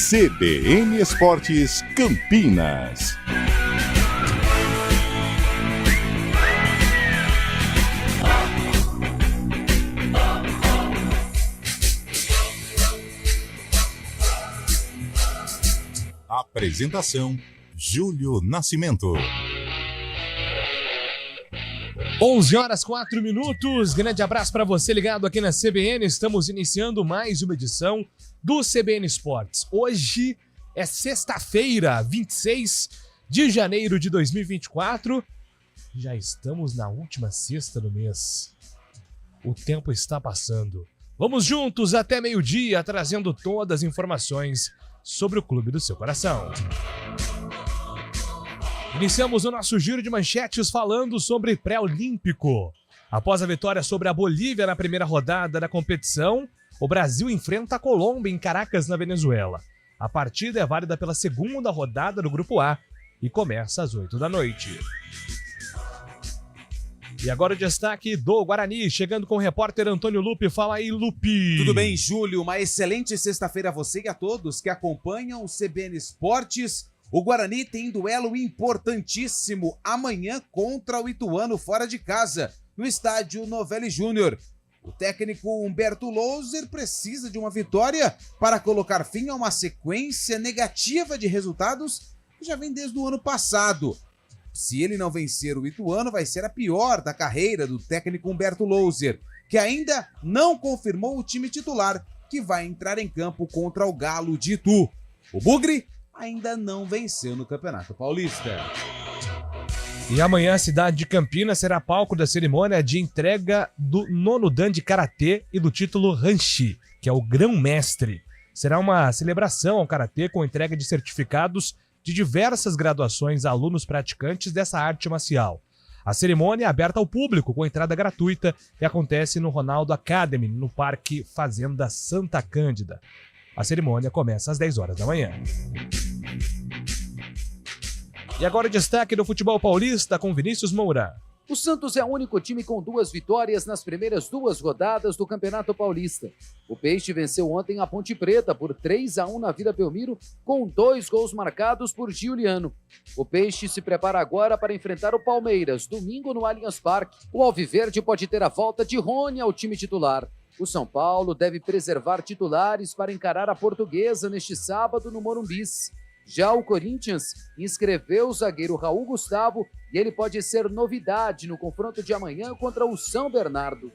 CBN Esportes Campinas. Apresentação: Júlio Nascimento. 11h04. Grande abraço para você ligado aqui na CBN. Estamos iniciando mais uma edição do CBN Esportes. Hoje é sexta-feira, 26 de janeiro de 2024. Já estamos na última sexta do mês. O tempo está passando. Vamos juntos até meio-dia, trazendo todas as informações sobre o clube do seu coração. Iniciamos o nosso giro de manchetes falando sobre pré-olímpico. Após a vitória sobre a Bolívia na primeira rodada da competição, o Brasil enfrenta a Colômbia em Caracas, na Venezuela. A partida é válida pela segunda rodada do Grupo A e começa às 8 da noite. E agora o destaque do Guarani, chegando com o repórter Antônio Lupi. Fala aí, Lupi. Tudo bem, Júlio? Uma excelente sexta-feira a você e a todos que acompanham o CBN Esportes. O Guarani tem duelo importantíssimo amanhã contra o Ituano fora de casa, no estádio Novelli Júnior. O técnico Humberto Louser precisa de uma vitória para colocar fim a uma sequência negativa de resultados que já vem desde o ano passado. Se ele não vencer o Ituano, vai ser a pior da carreira do técnico Humberto Louser, que ainda não confirmou o time titular que vai entrar em campo contra o Galo de Itu. O Bugre ainda não venceu no Campeonato Paulista. E amanhã a cidade de Campinas será palco da cerimônia de entrega do nono dan de Karatê e do título Hanshi, que é o grão-mestre. Será uma celebração ao Karatê com entrega de certificados de diversas graduações a alunos praticantes dessa arte marcial. A cerimônia é aberta ao público com entrada gratuita e acontece no Ronaldo Academy, no Parque Fazenda Santa Cândida. A cerimônia começa às 10 horas da manhã. E agora o destaque do futebol paulista com Vinícius Moura. O Santos é o único time com 2 vitórias nas primeiras 2 rodadas do Campeonato Paulista. O Peixe venceu ontem a Ponte Preta por 3-1 na Vila Belmiro, com 2 gols marcados por Giuliano. O Peixe se prepara agora para enfrentar o Palmeiras, domingo no Allianz Parque. O Alviverde pode ter a volta de Rony ao time titular. O São Paulo deve preservar titulares para encarar a Portuguesa neste sábado no Morumbis. Já o Corinthians inscreveu o zagueiro Raul Gustavo e ele pode ser novidade no confronto de amanhã contra o São Bernardo.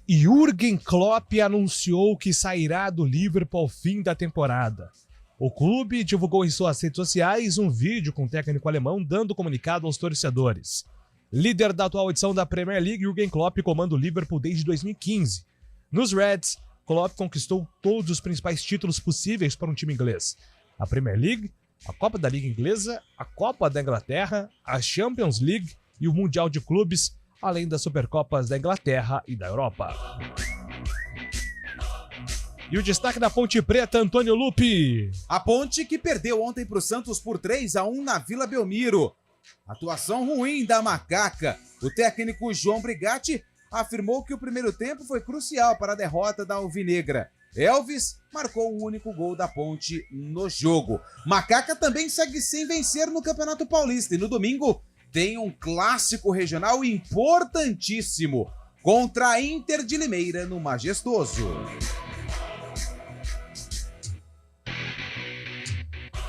Jürgen Klopp anunciou que sairá do Liverpool ao fim da temporada. O clube divulgou em suas redes sociais um vídeo com o técnico alemão dando comunicado aos torcedores. Líder da atual edição da Premier League, Jürgen Klopp comanda o Liverpool desde 2015. Nos Reds, Klopp conquistou todos os principais títulos possíveis para um time inglês. A Premier League, a Copa da Liga Inglesa, a Copa da Inglaterra, a Champions League e o Mundial de Clubes, além das Supercopas da Inglaterra e da Europa. E o destaque da Ponte Preta, Antônio Lupi. A Ponte que perdeu ontem para o Santos por 3-1 na Vila Belmiro. Atuação ruim da Macaca. O técnico João Brigatti afirmou que o primeiro tempo foi crucial para a derrota da Alvinegra. Elvis marcou o único gol da Ponte no jogo. Macaca também segue sem vencer no Campeonato Paulista e no domingo tem um clássico regional importantíssimo contra a Inter de Limeira no Majestoso.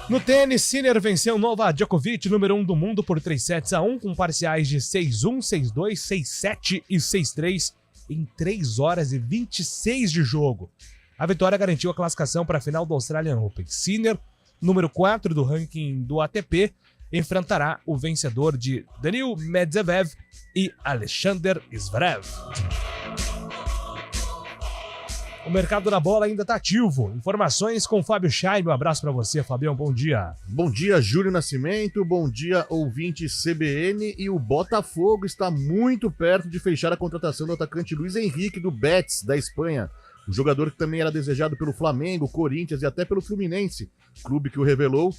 No tênis, Sinner venceu Novak Djokovic, número 1 do mundo, por 3-1, com parciais de 6-1, 6-2, 6-7 e 6-3 em 3 horas e 26 de jogo. A vitória garantiu a classificação para a final do Australian Open. Sinner, número 4 do ranking do ATP, enfrentará o vencedor de Daniil Medvedev e Alexander Zverev. O mercado da bola ainda está ativo. Informações com Fábio Chaime. Um abraço para você, Fabião. Bom dia. Bom dia, Júlio Nascimento. Bom dia, ouvinte CBN. E o Botafogo está muito perto de fechar a contratação do atacante Luiz Henrique, do Betis, da Espanha. O jogador que também era desejado pelo Flamengo, Corinthians e até pelo Fluminense, clube que o revelou,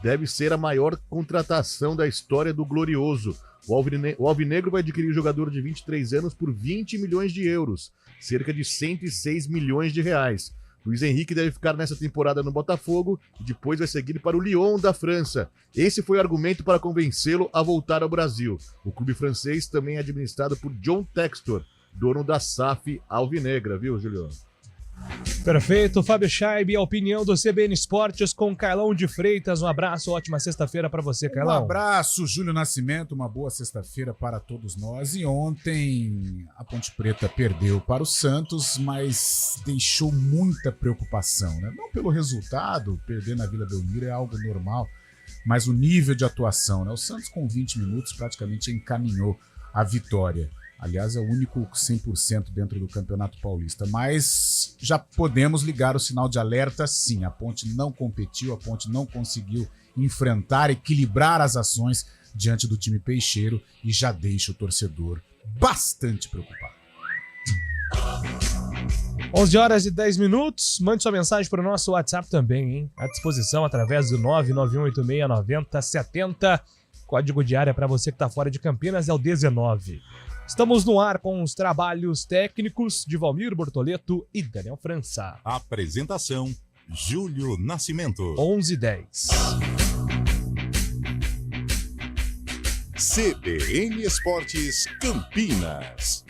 deve ser a maior contratação da história do Glorioso. O Alvinegro vai adquirir o jogador de 23 anos por 20 milhões de euros, cerca de 106 milhões de reais. Luiz Henrique deve ficar nessa temporada no Botafogo e depois vai seguir para o Lyon da França. Esse foi o argumento para convencê-lo a voltar ao Brasil. O clube francês também é administrado por John Textor, dono da SAF Alvinegra, viu, Julião? Perfeito, Fábio Scheib, a opinião do CBN Esportes com Carlão de Freitas. Um abraço, ótima sexta-feira para você, Carlão. Um abraço, Júlio Nascimento, uma boa sexta-feira para todos nós. E ontem a Ponte Preta perdeu para o Santos, mas deixou muita preocupação, né? Não pelo resultado, perder na Vila Belmiro é algo normal, mas o nível de atuação, né? O Santos com 20 minutos praticamente encaminhou a vitória. Aliás, é o único 100% dentro do Campeonato Paulista. Mas já podemos ligar o sinal de alerta, sim. A Ponte não competiu, a Ponte não conseguiu enfrentar, equilibrar as ações diante do time peixeiro e já deixa o torcedor bastante preocupado. 11h10. Mande sua mensagem para o nosso WhatsApp também, hein? À disposição através do 991869070. Código de área para você que está fora de Campinas é o 19. Estamos no ar com os trabalhos técnicos de Valmir Bortoleto e Daniel França. Apresentação, Júlio Nascimento. 11h10. CBN Esportes Campinas.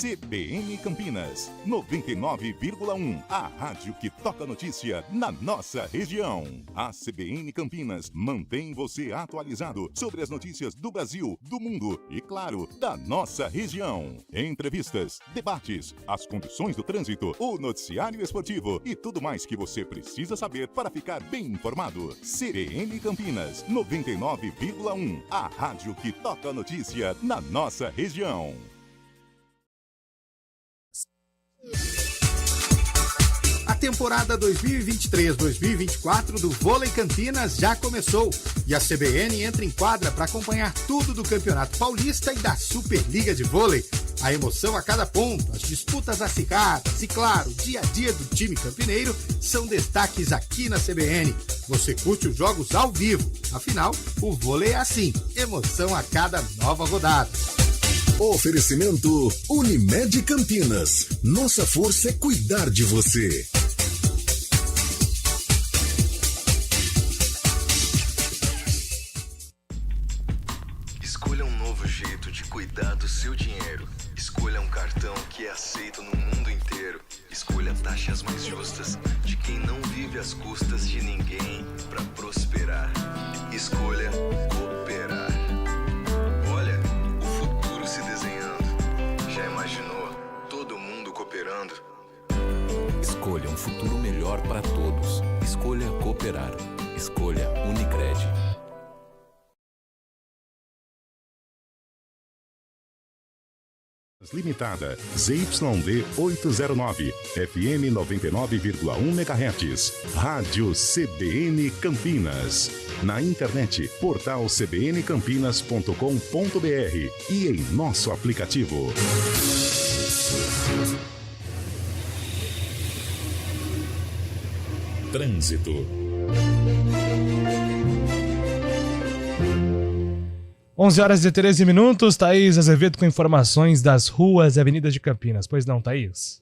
CBN Campinas, 99,1. A rádio que toca notícia na nossa região. A CBN Campinas mantém você atualizado sobre as notícias do Brasil, do mundo e, claro, da nossa região. Entrevistas, debates, as condições do trânsito, o noticiário esportivo e tudo mais que você precisa saber para ficar bem informado. CBN Campinas, 99,1. A rádio que toca notícia na nossa região. A temporada 2023-2024 do Vôlei Campinas já começou e a CBN entra em quadra para acompanhar tudo do Campeonato Paulista e da Superliga de Vôlei. A emoção a cada ponto, as disputas acirradas e, claro, o dia a dia do time campineiro são destaques aqui na CBN. Você curte os jogos ao vivo, afinal, o vôlei é assim, emoção a cada nova rodada. Oferecimento Unimed Campinas. Nossa força é cuidar de você. Escolha um novo jeito de cuidar do seu dinheiro. Escolha um cartão que é aceito no mundo inteiro. Escolha taxas mais justas de quem não vive às custas de ninguém para prosperar. Escolha cooperar. Olha, o futuro se desenhando. Já imaginou todo mundo cooperando? Escolha um futuro melhor para todos. Escolha cooperar. Escolha Unicred. Limitada, ZYD 809, FM 99,1 MHz, Rádio CBN Campinas. Na internet, portal cbncampinas.com.br e em nosso aplicativo. Trânsito. 11h13, Thaís Azevedo com informações das ruas e avenidas de Campinas. Pois não, Thaís?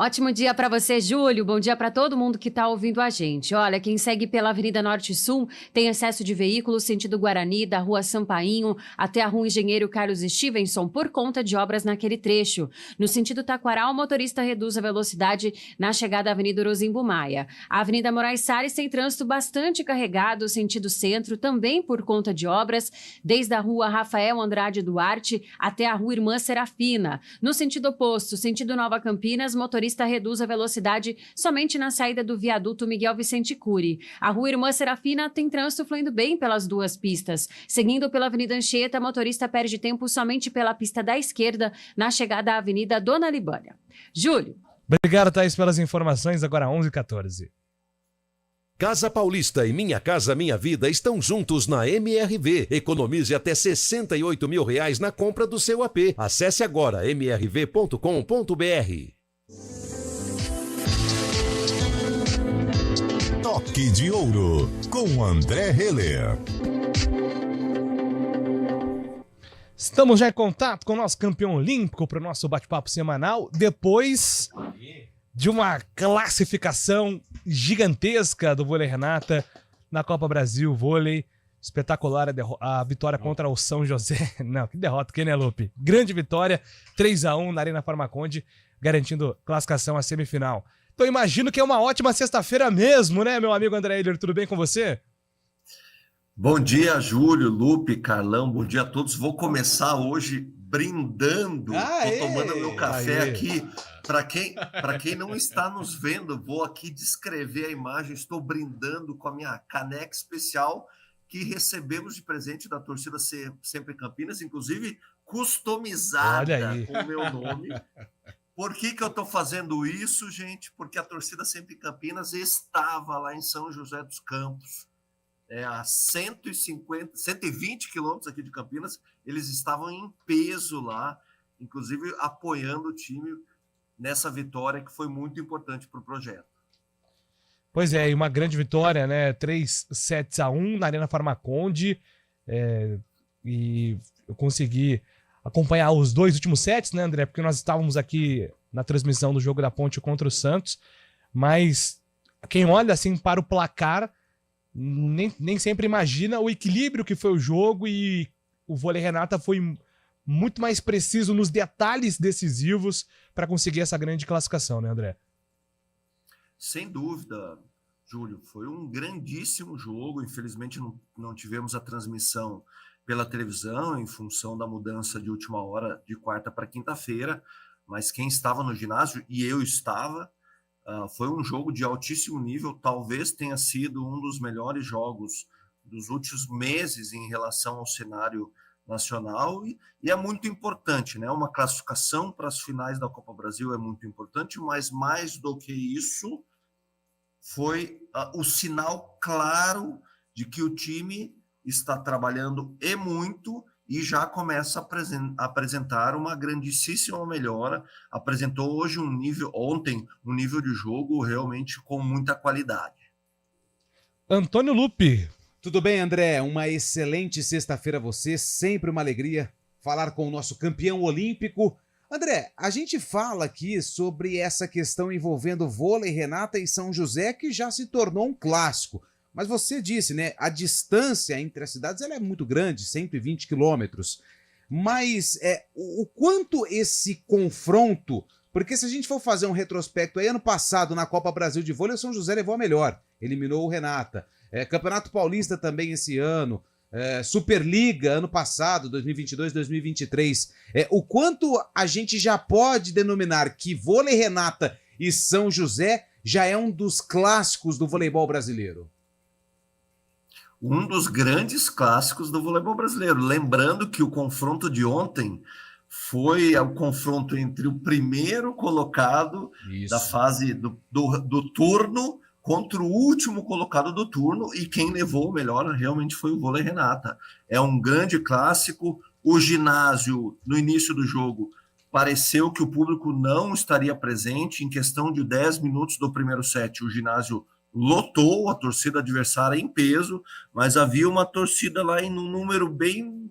Ótimo dia para você, Júlio. Bom dia para todo mundo que está ouvindo a gente. Olha, quem segue pela Avenida Norte e Sul tem excesso de veículos sentido Guarani, da Rua Sampainho até a Rua Engenheiro Carlos Stevenson, por conta de obras naquele trecho. No sentido Taquaral, o motorista reduz a velocidade na chegada à Avenida Orozimbo Maia. A Avenida Moraes Salles tem trânsito bastante carregado, sentido centro, também por conta de obras, desde a Rua Rafael Andrade Duarte até a Rua Irmã Serafina. No sentido oposto, sentido Nova Campinas, motorista reduz a velocidade somente na saída do viaduto Miguel Vicente Cury. A Rua Irmã Serafina tem trânsito fluindo bem pelas duas pistas. Seguindo pela Avenida Anchieta, motorista perde tempo somente pela pista da esquerda na chegada à Avenida Dona Libânia. Júlio. Obrigado, Thaís, pelas informações. Agora 11h14. Casa Paulista e Minha Casa Minha Vida estão juntos na MRV. Economize até R$68 mil na compra do seu AP. Acesse agora mrv.com.br. Toque de Ouro, com André Heller. Estamos já em contato com o nosso campeão olímpico para o nosso bate-papo semanal, depois de uma classificação gigantesca do vôlei Renata na Copa Brasil Vôlei. Espetacular a vitória contra o São José. Não, que derrota, que né, Lupe? Grande vitória, 3-1 na Arena Farmaconde, garantindo classificação à semifinal. Então imagino que é uma ótima sexta-feira mesmo, né, meu amigo André Heller? Tudo bem com você? Bom dia, Júlio, Lupe, Carlão, bom dia a todos. Vou começar hoje brindando. Estou tomando meu café aqui. Para quem não está nos vendo, vou aqui descrever a imagem. Estou brindando com a minha caneca especial que recebemos de presente da torcida Sempre Campinas, inclusive customizada com o meu nome. Por que eu estou fazendo isso, gente? Porque a torcida Sempre Campinas estava lá em São José dos Campos, a 120 quilômetros aqui de Campinas. Eles estavam em peso lá, inclusive apoiando o time nessa vitória que foi muito importante para o projeto. Pois é, e uma grande vitória, né? 3-1 na Arena Farmaconde. E eu consegui acompanhar os dois últimos sets, né, André? Porque nós estávamos aqui na transmissão do jogo da Ponte contra o Santos, mas quem olha assim para o placar nem sempre imagina o equilíbrio que foi o jogo, e o vôlei Renata foi muito mais preciso nos detalhes decisivos para conseguir essa grande classificação, né, André? Sem dúvida, Júlio, foi um grandíssimo jogo. Infelizmente não tivemos a transmissão pela televisão em função da mudança de última hora de quarta para quinta-feira, mas quem estava no ginásio, e eu estava, foi um jogo de altíssimo nível. Talvez tenha sido um dos melhores jogos dos últimos meses em relação ao cenário nacional, e é muito importante, né? Uma classificação para as finais da Copa Brasil é muito importante, mas mais do que isso foi o sinal claro de que o time está trabalhando e muito, e já começa a apresentar uma grandíssima melhora. Apresentou ontem um nível de jogo realmente com muita qualidade. Antônio Lupe. Tudo bem, André? Uma excelente sexta-feira a você, sempre uma alegria falar com o nosso campeão olímpico. André, a gente fala aqui sobre essa questão envolvendo vôlei Renata e São José, que já se tornou um clássico. Mas você disse, né, a distância entre as cidades ela é muito grande, 120 quilômetros. Mas o quanto esse confronto... Porque se a gente for fazer um retrospecto aí, ano passado, na Copa Brasil de Vôlei, o São José levou a melhor, eliminou o Renata. Campeonato Paulista também esse ano, Superliga ano passado, 2022, 2023. O quanto a gente já pode denominar que vôlei Renata e São José já é um dos clássicos do voleibol brasileiro? Um dos grandes clássicos do voleibol brasileiro. Lembrando que o confronto de ontem foi o confronto entre o primeiro colocado da fase do turno contra o último colocado do turno, e quem levou o melhor realmente foi o vôlei Renata. É um grande clássico. O ginásio, no início do jogo, pareceu que o público não estaria presente. Em questão de 10 minutos do primeiro set, o ginásio lotou, a torcida adversária em peso, mas havia uma torcida lá em um número bem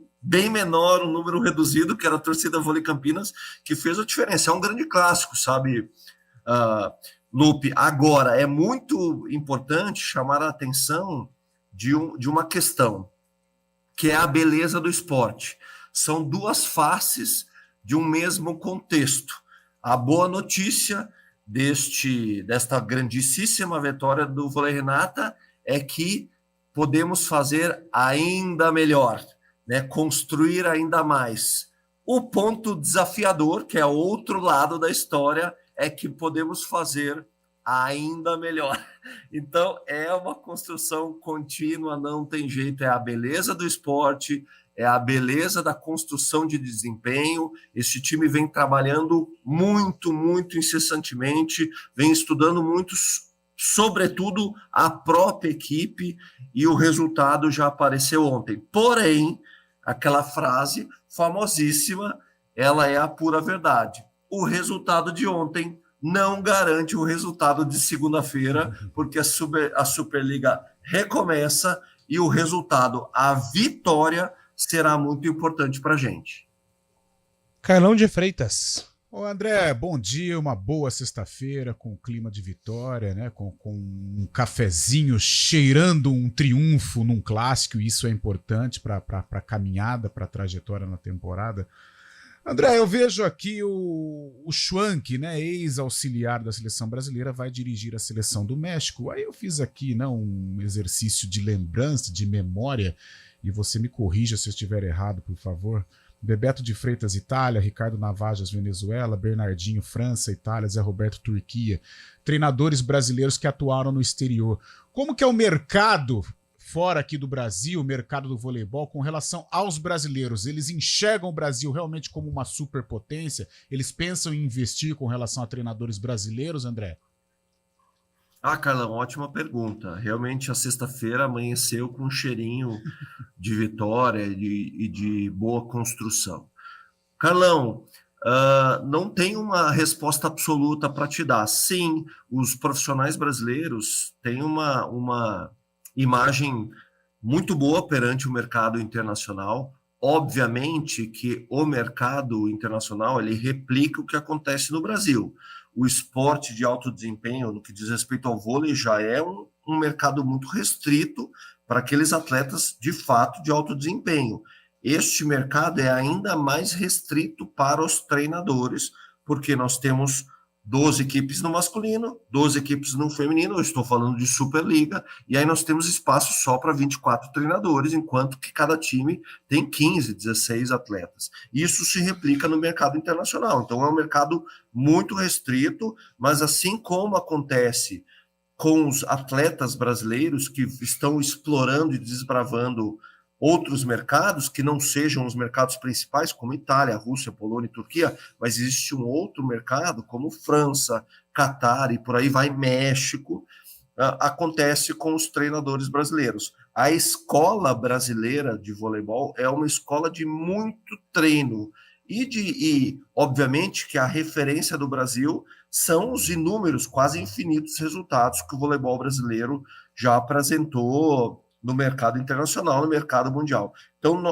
menor, um número reduzido, que era a torcida Vôlei Campinas, que fez a diferença. É um grande clássico, sabe, Lupe. Agora, é muito importante chamar a atenção de uma questão, que é a beleza do esporte. São duas faces de um mesmo contexto. A boa notícia desta grandíssima vitória do vôlei Renata é que podemos fazer ainda melhor, né? Construir ainda mais. O ponto desafiador, que é o outro lado da história, é que podemos fazer ainda melhor. Então, é uma construção contínua, não tem jeito, é a beleza do esporte, é a beleza da construção de desempenho. Esse time vem trabalhando muito, muito incessantemente, vem estudando muito, sobretudo a própria equipe, e o resultado já apareceu ontem. Porém, aquela frase famosíssima, ela é a pura verdade. O resultado de ontem não garante o resultado de segunda-feira, porque a Superliga recomeça e o resultado, a vitória, será muito importante para a gente. Carlão de Freitas. Ô André, bom dia, uma boa sexta-feira com clima de vitória, né? Com um cafezinho cheirando um triunfo num clássico, e isso é importante para a caminhada, para a trajetória na temporada. André, eu vejo aqui o Schwank, né, ex-auxiliar da seleção brasileira, vai dirigir a seleção do México. Aí eu fiz aqui, né, um exercício de lembrança, de memória, e você me corrija se eu estiver errado, por favor. Bebeto de Freitas, Itália, Ricardo Navajas, Venezuela, Bernardinho, França, Itália, Zé Roberto, Turquia, treinadores brasileiros que atuaram no exterior. Como que é o mercado fora aqui do Brasil, o mercado do voleibol, com relação aos brasileiros? Eles enxergam o Brasil realmente como uma superpotência? Eles pensam em investir com relação a treinadores brasileiros, André? Carlão, ótima pergunta. Realmente a sexta-feira amanheceu com um cheirinho de vitória e de boa construção. Carlão, não tem uma resposta absoluta para te dar. Sim, os profissionais brasileiros têm uma imagem muito boa perante o mercado internacional. Obviamente que o mercado internacional ele replica o que acontece no Brasil. O esporte de alto desempenho, no que diz respeito ao vôlei, já é um mercado muito restrito para aqueles atletas de fato de alto desempenho. Este mercado é ainda mais restrito para os treinadores, porque nós temos 12 equipes no masculino, 12 equipes no feminino, eu estou falando de Superliga, e aí nós temos espaço só para 24 treinadores, enquanto que cada time tem 15, 16 atletas. Isso se replica no mercado internacional, então é um mercado muito restrito, mas assim como acontece com os atletas brasileiros que estão explorando e desbravando outros mercados que não sejam os mercados principais, como Itália, Rússia, Polônia e Turquia, mas existe um outro mercado, como França, Catar e por aí vai, México, acontece com os treinadores brasileiros. A escola brasileira de voleibol é uma escola de muito treino e obviamente, que a referência do Brasil são os inúmeros, quase infinitos resultados que o voleibol brasileiro já apresentou no mercado internacional, no mercado mundial. Então,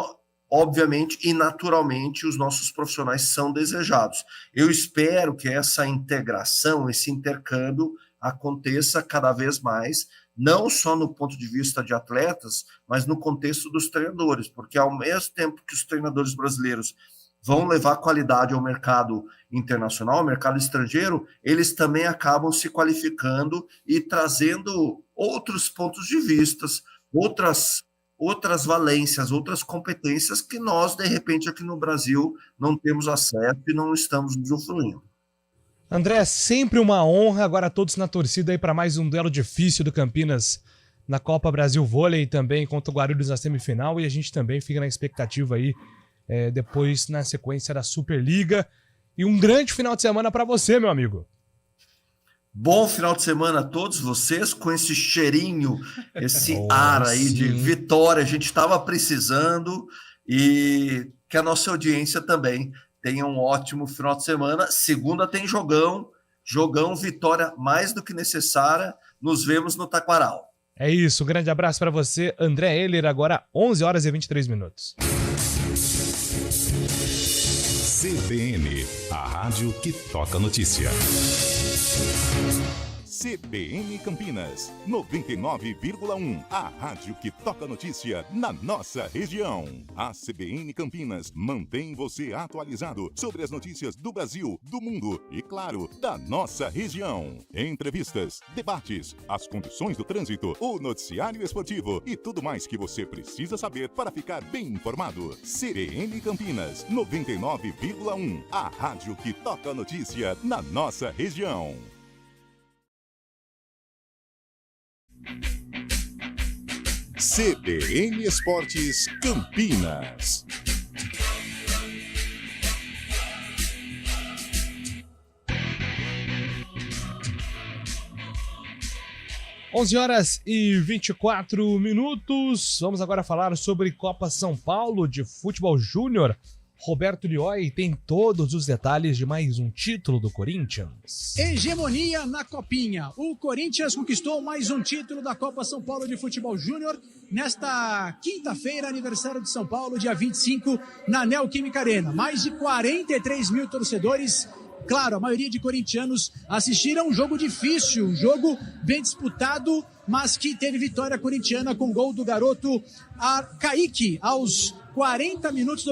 obviamente e naturalmente, os nossos profissionais são desejados. Eu espero que essa integração, esse intercâmbio aconteça cada vez mais, não só no ponto de vista de atletas, mas no contexto dos treinadores, porque ao mesmo tempo que os treinadores brasileiros vão levar qualidade ao mercado internacional, ao mercado estrangeiro, eles também acabam se qualificando e trazendo outros pontos de vista, outras valências, outras competências que nós, de repente, aqui no Brasil não temos acesso e não estamos usufruindo. André, sempre uma honra, agora todos na torcida aí para mais um duelo difícil do Campinas na Copa Brasil Vôlei, também contra o Guarulhos na semifinal, e a gente também fica na expectativa aí depois na sequência da Superliga, e um grande final de semana para você, meu amigo. Bom final de semana a todos vocês, com esse cheirinho, esse ar aí de vitória. A gente estava precisando, e que a nossa audiência também tenha um ótimo final de semana. Segunda tem jogão, vitória mais do que necessária. Nos vemos no Taquaral. É isso, um grande abraço para você, André Heller, agora 11 horas e 23 minutos. CBN, a rádio que toca notícia. CBN Campinas, 99,1. A rádio que toca notícia na nossa região. A CBN Campinas mantém você atualizado sobre as notícias do Brasil, do mundo e, claro, da nossa região. Entrevistas, debates, as condições do trânsito, o noticiário esportivo e tudo mais que você precisa saber para ficar bem informado. CBN Campinas, 99,1. A rádio que toca notícia na nossa região. CBN Esportes Campinas. Onze horas e 24 minutos. Vamos agora falar sobre Copa São Paulo de Futebol Júnior. Roberto Lioi tem todos os detalhes de mais um título do Corinthians. Hegemonia na Copinha. O Corinthians conquistou mais um título da Copa São Paulo de Futebol Júnior nesta quinta-feira, aniversário de São Paulo, dia 25, na Neoquímica Arena. Mais de 43 mil torcedores. Claro, a maioria de corintianos assistiram um jogo difícil, um jogo bem disputado, mas que teve vitória corintiana com gol do garoto Kaique aos 40 minutos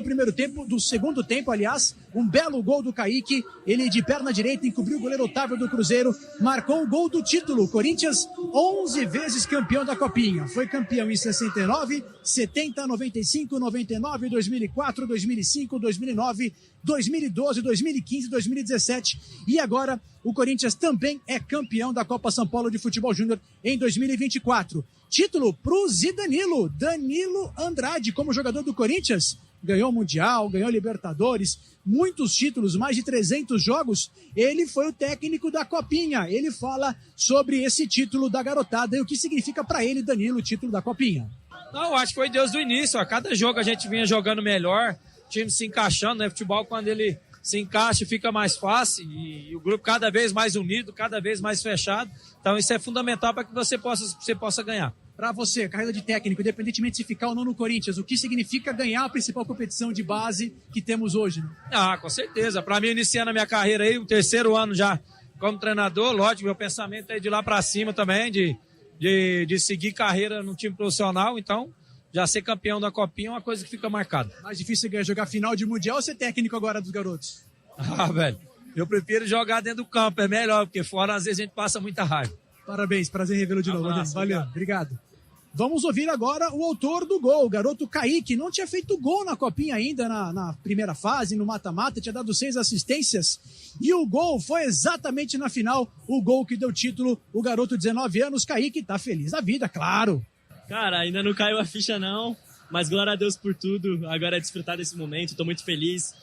do segundo tempo, aliás, um belo gol do Kaique, ele de perna direita encobriu o goleiro Otávio do Cruzeiro, marcou o gol do título. Corinthians, 11 vezes campeão da Copinha, foi campeão em 69, 70, 95, 99, 2004, 2005, 2009, 2012, 2015, 2017 e agora o Corinthians também é campeão da Copa São Paulo de Futebol Júnior em 2024. Título pro Zidanilo, Danilo Andrade, como jogador do Corinthians, ganhou o Mundial, ganhou Libertadores, muitos títulos, mais de 300 jogos, ele foi o técnico da Copinha, ele fala sobre esse título da garotada e o que significa para ele, Danilo, o título da Copinha. Não, acho que foi Deus do início, a cada jogo a gente vinha jogando melhor, o time se encaixando, né, futebol quando ele se encaixa fica mais fácil e o grupo cada vez mais unido, cada vez mais fechado, então isso é fundamental para que você possa ganhar. Para você, carreira de técnico, independentemente de ficar ou não no Corinthians, o que significa ganhar a principal competição de base que temos hoje? Né? Ah, com certeza. Para mim, iniciando a minha carreira aí, o terceiro ano já como treinador, lógico, meu pensamento é de lá para cima também, de seguir carreira no time profissional, então já ser campeão da Copinha é uma coisa que fica marcada. Mais difícil é jogar final de Mundial ou ser técnico agora dos garotos? Ah, velho, eu prefiro jogar dentro do campo, é melhor, porque fora às vezes a gente passa muita raiva. Parabéns, prazer em revê-lo de novo. Valeu, obrigado. Vamos ouvir agora o autor do gol, o garoto Kaique. Não tinha feito gol na Copinha ainda, na primeira fase, no mata-mata, tinha dado 6 assistências. E o gol foi exatamente na final, o gol que deu título. O garoto, 19 anos, Kaique, tá feliz da vida, claro. Cara, ainda não caiu a ficha não, mas glória a Deus por tudo. Agora é desfrutar desse momento, tô muito feliz.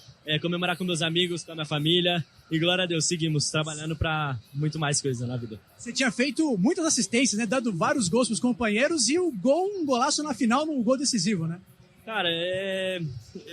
Comemorar com meus amigos, com a minha família. E glória a Deus, seguimos trabalhando para muito mais coisa na vida. Você tinha feito muitas assistências, né? Dado vários gols pros companheiros e o gol, um golaço na final, num gol decisivo, né? Cara,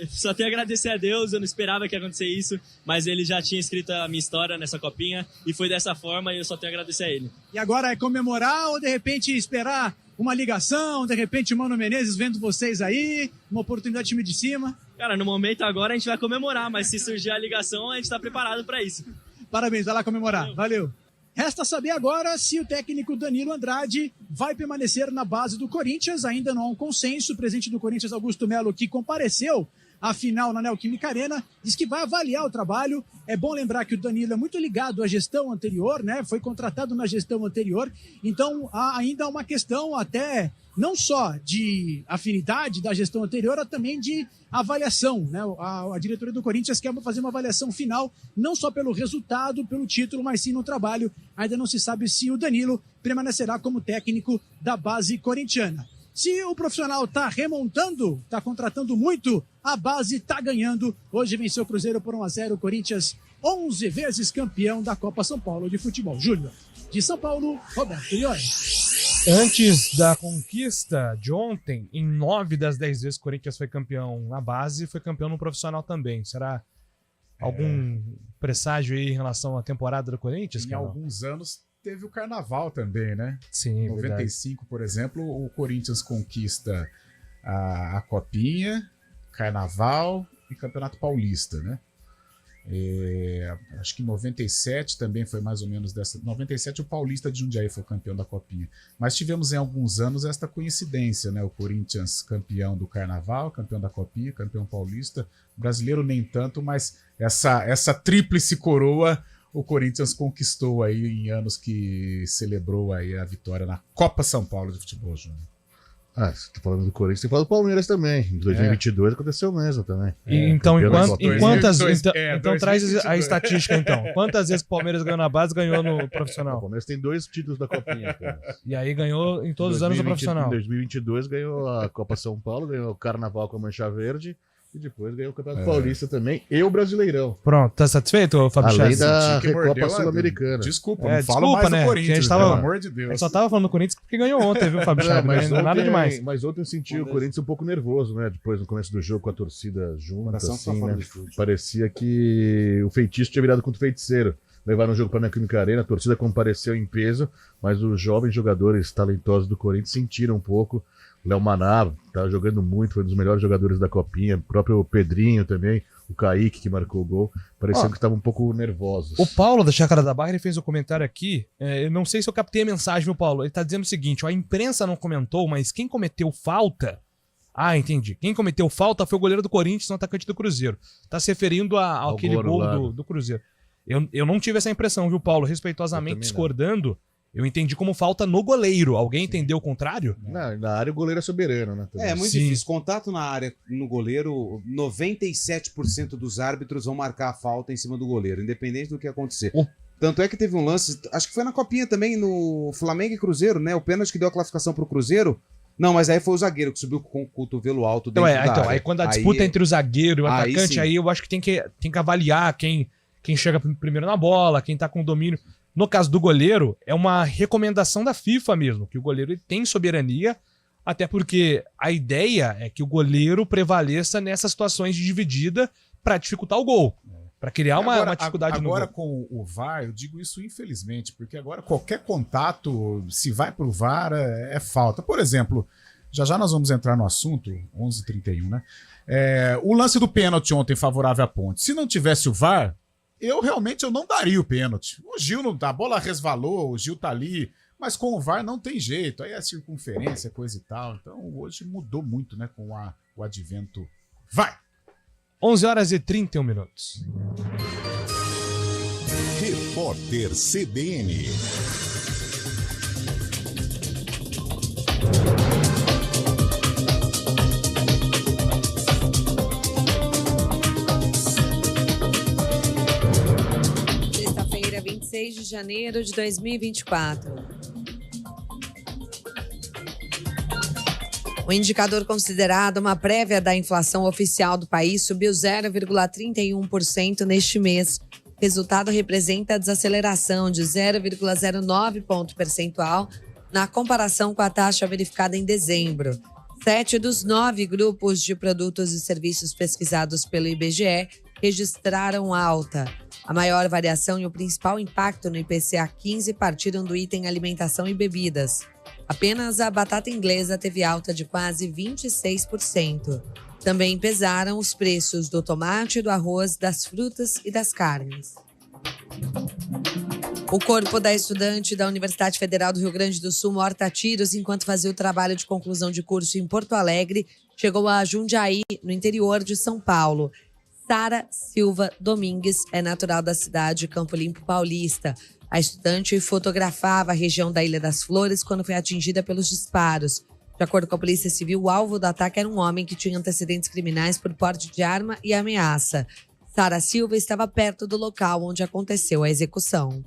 só tenho a agradecer a Deus, eu não esperava que ia acontecer isso, mas ele já tinha escrito a minha história nessa Copinha e foi dessa forma e eu só tenho a agradecer a ele. E agora é comemorar ou de repente esperar uma ligação, de repente o Mano Menezes vendo vocês aí, uma oportunidade de time de cima? Cara, no momento agora a gente vai comemorar, mas se surgir a ligação a gente tá preparado para isso. Parabéns, vai lá comemorar. Valeu. Resta saber agora se o técnico Danilo Andrade vai permanecer na base do Corinthians. Ainda não há um consenso. O presidente do Corinthians, Augusto Melo, que compareceu à final na Neoquímica Arena, diz que vai avaliar o trabalho. É bom lembrar que o Danilo é muito ligado à gestão anterior, né? Foi contratado na gestão anterior. Então, há ainda uma questão até não só de afinidade da gestão anterior, também de avaliação, né? A diretoria do Corinthians quer fazer uma avaliação final, não só pelo resultado, pelo título, mas sim no trabalho. Ainda não se sabe se o Danilo permanecerá como técnico da base corintiana. Se o profissional está remontando, está contratando muito, a base está ganhando. Hoje venceu o Cruzeiro por 1-0, o Corinthians 11 vezes campeão da Copa São Paulo de Futebol Júnior. De São Paulo, Roberto Lioi. Antes da conquista de ontem, em 9 das 10 vezes que o Corinthians foi campeão na base, foi campeão no profissional também. Será algum presságio aí em relação à temporada do Corinthians? Em alguns anos teve o Carnaval também, né? Sim, em 95, por exemplo, o Corinthians conquista a Copinha, Carnaval e Campeonato Paulista, né? Acho que 97 também foi mais ou menos dessa. 97 o Paulista de Jundiaí foi campeão da Copinha. Mas tivemos em alguns anos esta coincidência, né? O Corinthians campeão do Carnaval, campeão da Copinha, campeão paulista. O brasileiro nem tanto, mas essa tríplice coroa o Corinthians conquistou aí em anos que celebrou aí a vitória na Copa São Paulo de Futebol Júnior. Você tá falando do Corinthians, você fala do Palmeiras também. Em 2022 aconteceu o mesmo também. Então, então traz a estatística, então. Quantas vezes o Palmeiras ganhou na base, ganhou no profissional? O Palmeiras tem 2 títulos da Copinha. E aí ganhou em todos os anos no profissional. Em 2022 ganhou a Copa São Paulo, ganhou o Carnaval com a Mancha Verde. E depois ganhou o Campeonato Paulista também e o Brasileirão. Pronto, tá satisfeito, Fábio Além Chassi? da Recopa Sul-Americana. Desculpa, não fala mais do Corinthians, pelo amor de Deus. A gente só tava falando do Corinthians porque ganhou ontem, viu, Fábio Chassi? Não é nada demais. Mas ontem eu senti o Corinthians um pouco nervoso, né? Depois, no começo do jogo, com a torcida junto, assim, né? Parecia que o feitiço tinha virado contra o feiticeiro. Levaram o jogo para a Neoquímica Arena, a torcida compareceu em peso, mas os jovens jogadores talentosos do Corinthians sentiram um pouco. Léo Maná tá jogando muito, foi um dos melhores jogadores da Copinha, o próprio Pedrinho também, o Kaique que marcou o gol, parecia que estavam um pouco nervosos. O Paulo da Chácara da Barra, ele fez um comentário aqui, eu não sei se eu captei a mensagem, viu, Paulo? Ele tá dizendo o seguinte, a imprensa não comentou, mas quem cometeu falta... entendi. Quem cometeu falta foi o goleiro do Corinthians, no atacante do Cruzeiro. Tá se referindo àquele gol do Cruzeiro. Eu não tive essa impressão, viu, Paulo? Respeitosamente discordando, eu entendi como falta no goleiro. Alguém entendeu o contrário? Não, na área o goleiro é soberano, né? É muito difícil. Contato na área no goleiro, 97% dos árbitros vão marcar a falta em cima do goleiro, independente do que acontecer. Tanto é que teve um lance, acho que foi na Copinha também, no Flamengo e Cruzeiro, né? O pênalti que deu a classificação pro Cruzeiro. Não, mas aí foi o zagueiro que subiu com o cotovelo alto dentro da área. Aí quando a disputa entre o zagueiro e o atacante, aí eu acho que tem que avaliar quem chega primeiro na bola, quem tá com o domínio. No caso do goleiro, é uma recomendação da FIFA mesmo, que o goleiro ele tem soberania, até porque a ideia é que o goleiro prevaleça nessas situações de dividida para dificultar o gol, para criar uma dificuldade no gol. Agora com o VAR, eu digo isso infelizmente, porque agora qualquer contato, se vai pro VAR, é falta. Por exemplo, já nós vamos entrar no assunto, 11h31, né? O lance do pênalti ontem favorável à Ponte. Se não tivesse o VAR, eu não daria o pênalti. O Gil a bola resvalou, o Gil tá ali, mas com o VAR não tem jeito. Aí é circunferência, coisa e tal. Então hoje mudou muito, né, com o advento. Vai! 11h31. Repórter CBN. Sexta-feira, 26 de janeiro de 2024. O indicador considerado uma prévia da inflação oficial do país subiu 0,31% neste mês. O resultado representa a desaceleração de 0,09 ponto percentual na comparação com a taxa verificada em dezembro. 7 dos 9 grupos de produtos e serviços pesquisados pelo IBGE registraram alta. A maior variação e o principal impacto no IPCA 15 partiram do item alimentação e bebidas. Apenas a batata inglesa teve alta de quase 26%. Também pesaram os preços do tomate, do arroz, das frutas e das carnes. O corpo da estudante da Universidade Federal do Rio Grande do Sul morta a tiros enquanto fazia o trabalho de conclusão de curso em Porto Alegre chegou a Jundiaí, no interior de São Paulo. Sara Silva Domingues é natural da cidade de Campo Limpo Paulista. A estudante fotografava a região da Ilha das Flores quando foi atingida pelos disparos. De acordo com a Polícia Civil, o alvo do ataque era um homem que tinha antecedentes criminais por porte de arma e ameaça. Sara Silva estava perto do local onde aconteceu a execução.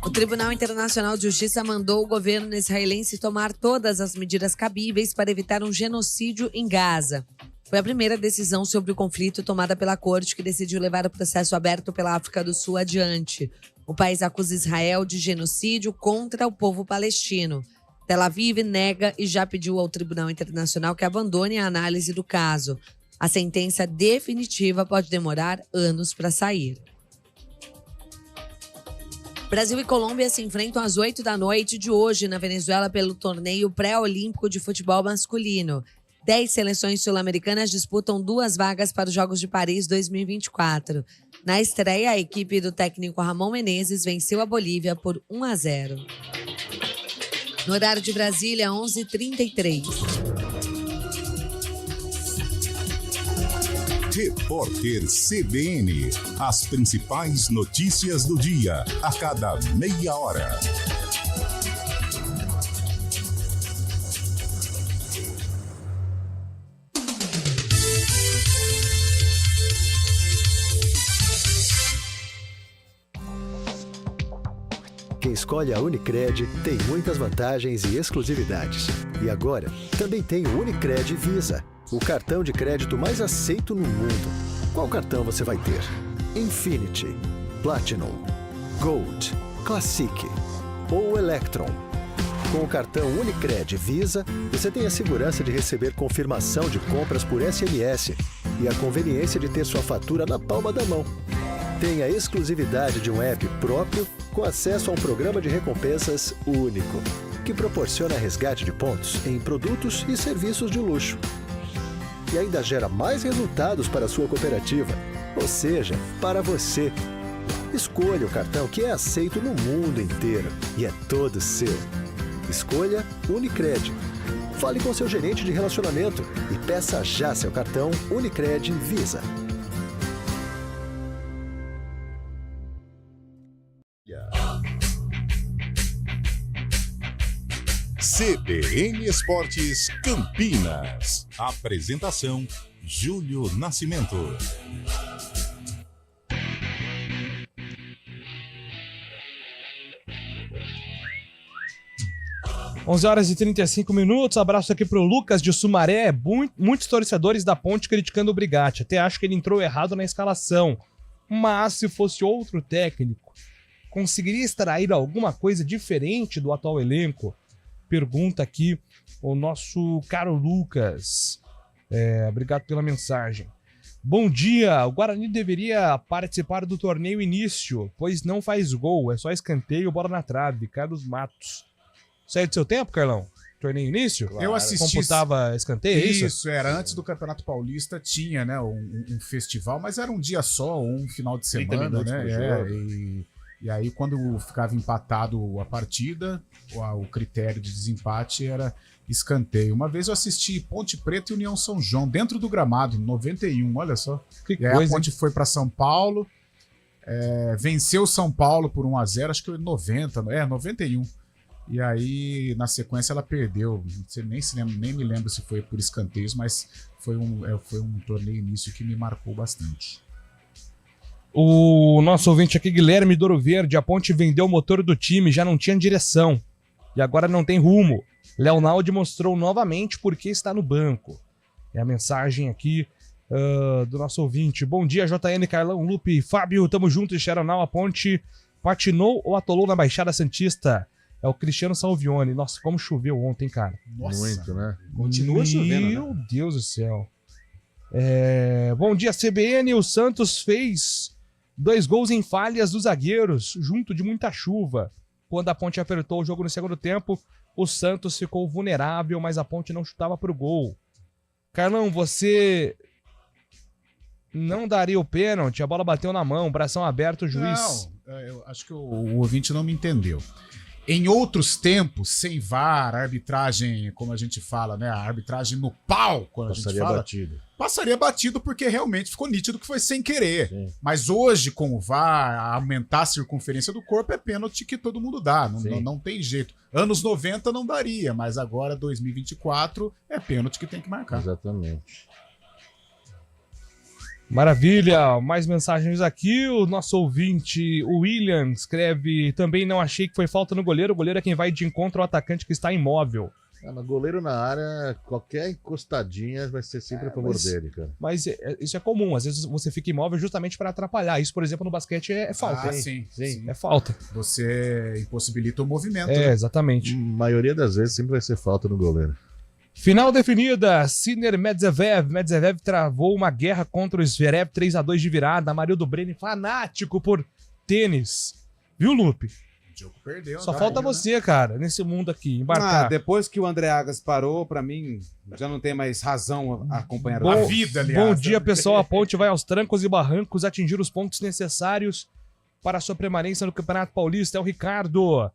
O Tribunal Internacional de Justiça mandou o governo israelense tomar todas as medidas cabíveis para evitar um genocídio em Gaza. Foi a primeira decisão sobre o conflito tomada pela corte que decidiu levar o processo aberto pela África do Sul adiante. O país acusa Israel de genocídio contra o povo palestino. Tel Aviv nega e já pediu ao Tribunal Internacional que abandone a análise do caso. A sentença definitiva pode demorar anos para sair. Brasil e Colômbia se enfrentam às 8 da noite de hoje na Venezuela pelo torneio pré-olímpico de futebol masculino. 10 seleções sul-americanas disputam 2 vagas para os Jogos de Paris 2024. Na estreia, a equipe do técnico Ramon Menezes venceu a Bolívia por 1-0. No horário de Brasília, 11h33. Repórter CBN. As principais notícias do dia, a cada meia hora. Quem escolhe a Unicred tem muitas vantagens e exclusividades. E agora, também tem o Unicred Visa, o cartão de crédito mais aceito no mundo. Qual cartão você vai ter? Infinity, Platinum, Gold, Classic ou Electron? Com o cartão Unicred Visa, você tem a segurança de receber confirmação de compras por SMS e a conveniência de ter sua fatura na palma da mão. Tem a exclusividade de um app próprio com acesso a um programa de recompensas único, que proporciona resgate de pontos em produtos e serviços de luxo. E ainda gera mais resultados para a sua cooperativa, ou seja, para você. Escolha o cartão que é aceito no mundo inteiro e é todo seu. Escolha Unicred. Fale com seu gerente de relacionamento e peça já seu cartão Unicred Visa. CBN Esportes Campinas. Apresentação: Júlio Nascimento. Onze horas e 35 minutos. Abraço aqui pro Lucas de Sumaré. Muitos torcedores da Ponte criticando o Brigatti. Até acho que ele entrou errado na escalação. Mas se fosse outro técnico, conseguiria extrair alguma coisa diferente do atual elenco? Pergunta aqui o nosso caro Lucas. Obrigado pela mensagem. Bom dia, o Guarani deveria participar do torneio início, pois não faz gol, é só escanteio, bola na trave. Carlos Matos. Saiu do seu tempo, Carlão? Torneio início? Eu assisti. Computava escanteio, é isso? Isso, era antes do Campeonato Paulista, tinha, né, um festival, mas era um dia só, ou um final de semana, né? E aí, quando ficava empatado a partida, o critério de desempate era escanteio. Uma vez eu assisti Ponte Preta e União São João, dentro do gramado, em 91, olha só. E aí a Ponte foi para São Paulo, venceu São Paulo por 1-0, acho que foi 91. E aí, na sequência, ela perdeu. Nem me lembro se foi por escanteios, mas foi um torneio início que me marcou bastante. O nosso ouvinte aqui, Guilherme Douro Verde, a Ponte vendeu o motor do time, já não tinha direção. E agora não tem rumo. Leonaldo mostrou novamente por que está no banco. É a mensagem aqui do nosso ouvinte. Bom dia, JN, Carlão, Lupe, Fábio, tamo junto e Xeronal. A Ponte patinou ou atolou na Baixada Santista? É o Cristiano Salvione. Nossa, como choveu ontem, cara. Nossa. Muito, né? Continua chovendo, né? Meu Deus do céu. Bom dia, CBN. O Santos fez 2 gols em falhas dos zagueiros, junto de muita chuva. Quando a Ponte apertou o jogo no segundo tempo, o Santos ficou vulnerável, mas a Ponte não chutava pro gol. Carlão, você não daria o pênalti? A bola bateu na mão, bração aberto, o juiz... Não, eu acho que o ouvinte não me entendeu. Em outros tempos, sem VAR, arbitragem, como a gente fala, né? A arbitragem no pau, quando a gente fala. Batido. Passaria batido porque realmente ficou nítido que foi sem querer. Sim. Mas hoje, com o VAR, aumentar a circunferência do corpo é pênalti que todo mundo dá. Não tem jeito. Anos 90 não daria, mas agora, 2024, é pênalti que tem que marcar. Exatamente. Maravilha, mais mensagens aqui. O nosso ouvinte, o William, escreve: também não achei que foi falta no goleiro. O goleiro é quem vai de encontro ao atacante que está imóvel. Mas goleiro na área, qualquer encostadinha vai ser sempre a favor dele, cara. Mas isso é comum, às vezes você fica imóvel justamente para atrapalhar. Isso, por exemplo, no basquete é falta. Sim. É falta. Você impossibilita o movimento. Né? Exatamente. A maioria das vezes sempre vai ser falta no goleiro. Final definida, Sinner Medvedev. Medvedev travou uma guerra contra o Zverev, 3-2 de virada. Amarildo Breni, fanático por tênis. Viu, Lupe? Diogo perdeu. Só falta você, cara, nesse mundo aqui, embarcar. Depois que o André Agas parou, pra mim, já não tem mais razão a acompanhar Bom, a vida, aliás. Bom dia, pessoal. A Ponte vai aos trancos e barrancos atingir os pontos necessários para a sua permanência no Campeonato Paulista. É o Ricardo.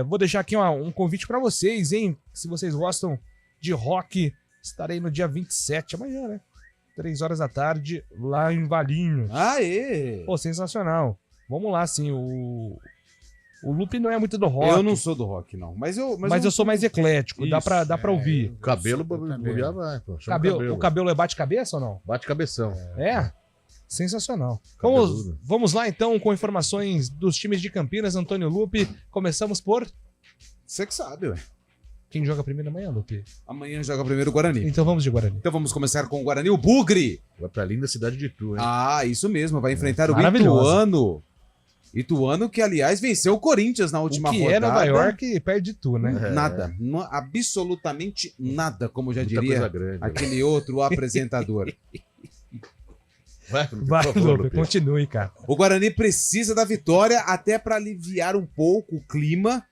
Vou deixar aqui um convite para vocês, hein? Se vocês gostam de rock, estarei no dia 27, amanhã, né? 3 horas da tarde, lá em Valinhos. Aê! Pô, sensacional. Vamos lá, sim. O Lupe não é muito do rock. Eu não sou do rock, não. Mas eu sou mais eclético, dá pra ouvir. O cabelo, vai, pô. O cabelo é bate-cabeça ou não? Bate-cabeção. É? Sensacional. Vamos lá, então, com informações dos times de Campinas. Antônio Lupe, começamos por... Você que sabe, ué. Quem joga primeiro amanhã, Lupe? Amanhã joga primeiro o Guarani. Então vamos de Guarani. Então vamos começar com o Guarani, o Bugre. Vai pra linda cidade de Itu, hein? Ah, isso mesmo. Vai enfrentar o Ituano. Ituano que, aliás, venceu o Corinthians na última rodada. Que é Nova York, perde Itu, né? Nada. Absolutamente nada, como já diria aquele outro apresentador. Vai, Lupe, continue, cara. O Guarani precisa da vitória até para aliviar um pouco o clima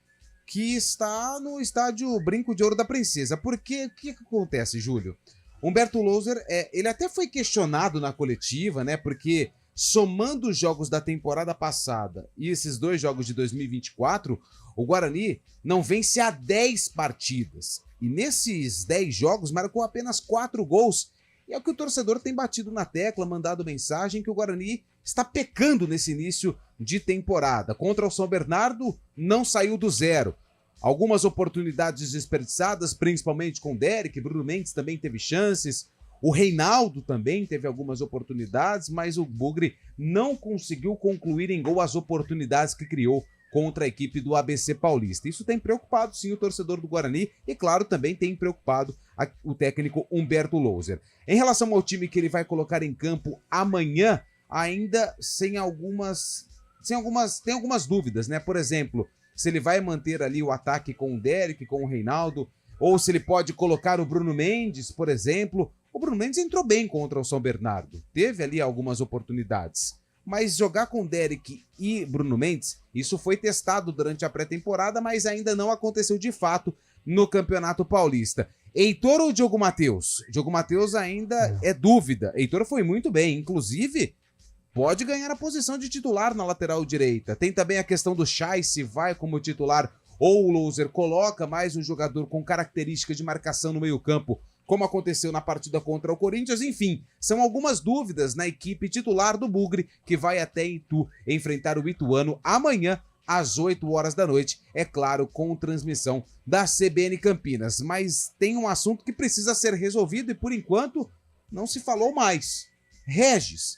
que está no estádio Brinco de Ouro da Princesa. Porque o que acontece, Júlio? Humberto Louser, ele até foi questionado na coletiva, né? Porque somando os jogos da temporada passada e esses 2 jogos de 2024, o Guarani não vence há 10 partidas. E nesses 10 jogos marcou apenas 4 gols. E é o que o torcedor tem batido na tecla, mandado mensagem que o Guarani está pecando nesse início de temporada. Contra o São Bernardo, não saiu do zero. Algumas oportunidades desperdiçadas, principalmente com o Derek. Bruno Mendes também teve chances. O Reinaldo também teve algumas oportunidades, mas o Bugre não conseguiu concluir em gol as oportunidades que criou contra a equipe do ABC Paulista. Isso tem preocupado, sim, o torcedor do Guarani e, claro, também tem preocupado o técnico Humberto Louser. Em relação ao time que ele vai colocar em campo amanhã, ainda tem algumas dúvidas, né? Por exemplo, se ele vai manter ali o ataque com o Derek, com o Reinaldo, ou se ele pode colocar o Bruno Mendes, por exemplo. O Bruno Mendes entrou bem contra o São Bernardo, teve ali algumas oportunidades. Mas jogar com Derek e Bruno Mendes, isso foi testado durante a pré-temporada, mas ainda não aconteceu de fato no Campeonato Paulista. Heitor ou Diogo Matheus? Diogo Matheus ainda é dúvida. Heitor foi muito bem, inclusive pode ganhar a posição de titular na lateral direita. Tem também a questão do Chay, se vai como titular ou o Louser coloca mais um jogador com características de marcação no meio-campo, como aconteceu na partida contra o Corinthians. Enfim, são algumas dúvidas na equipe titular do Bugre, que vai até Itu enfrentar o Ituano amanhã, às 8 horas da noite, é claro, com transmissão da CBN Campinas. Mas tem um assunto que precisa ser resolvido e, por enquanto, não se falou mais. Regis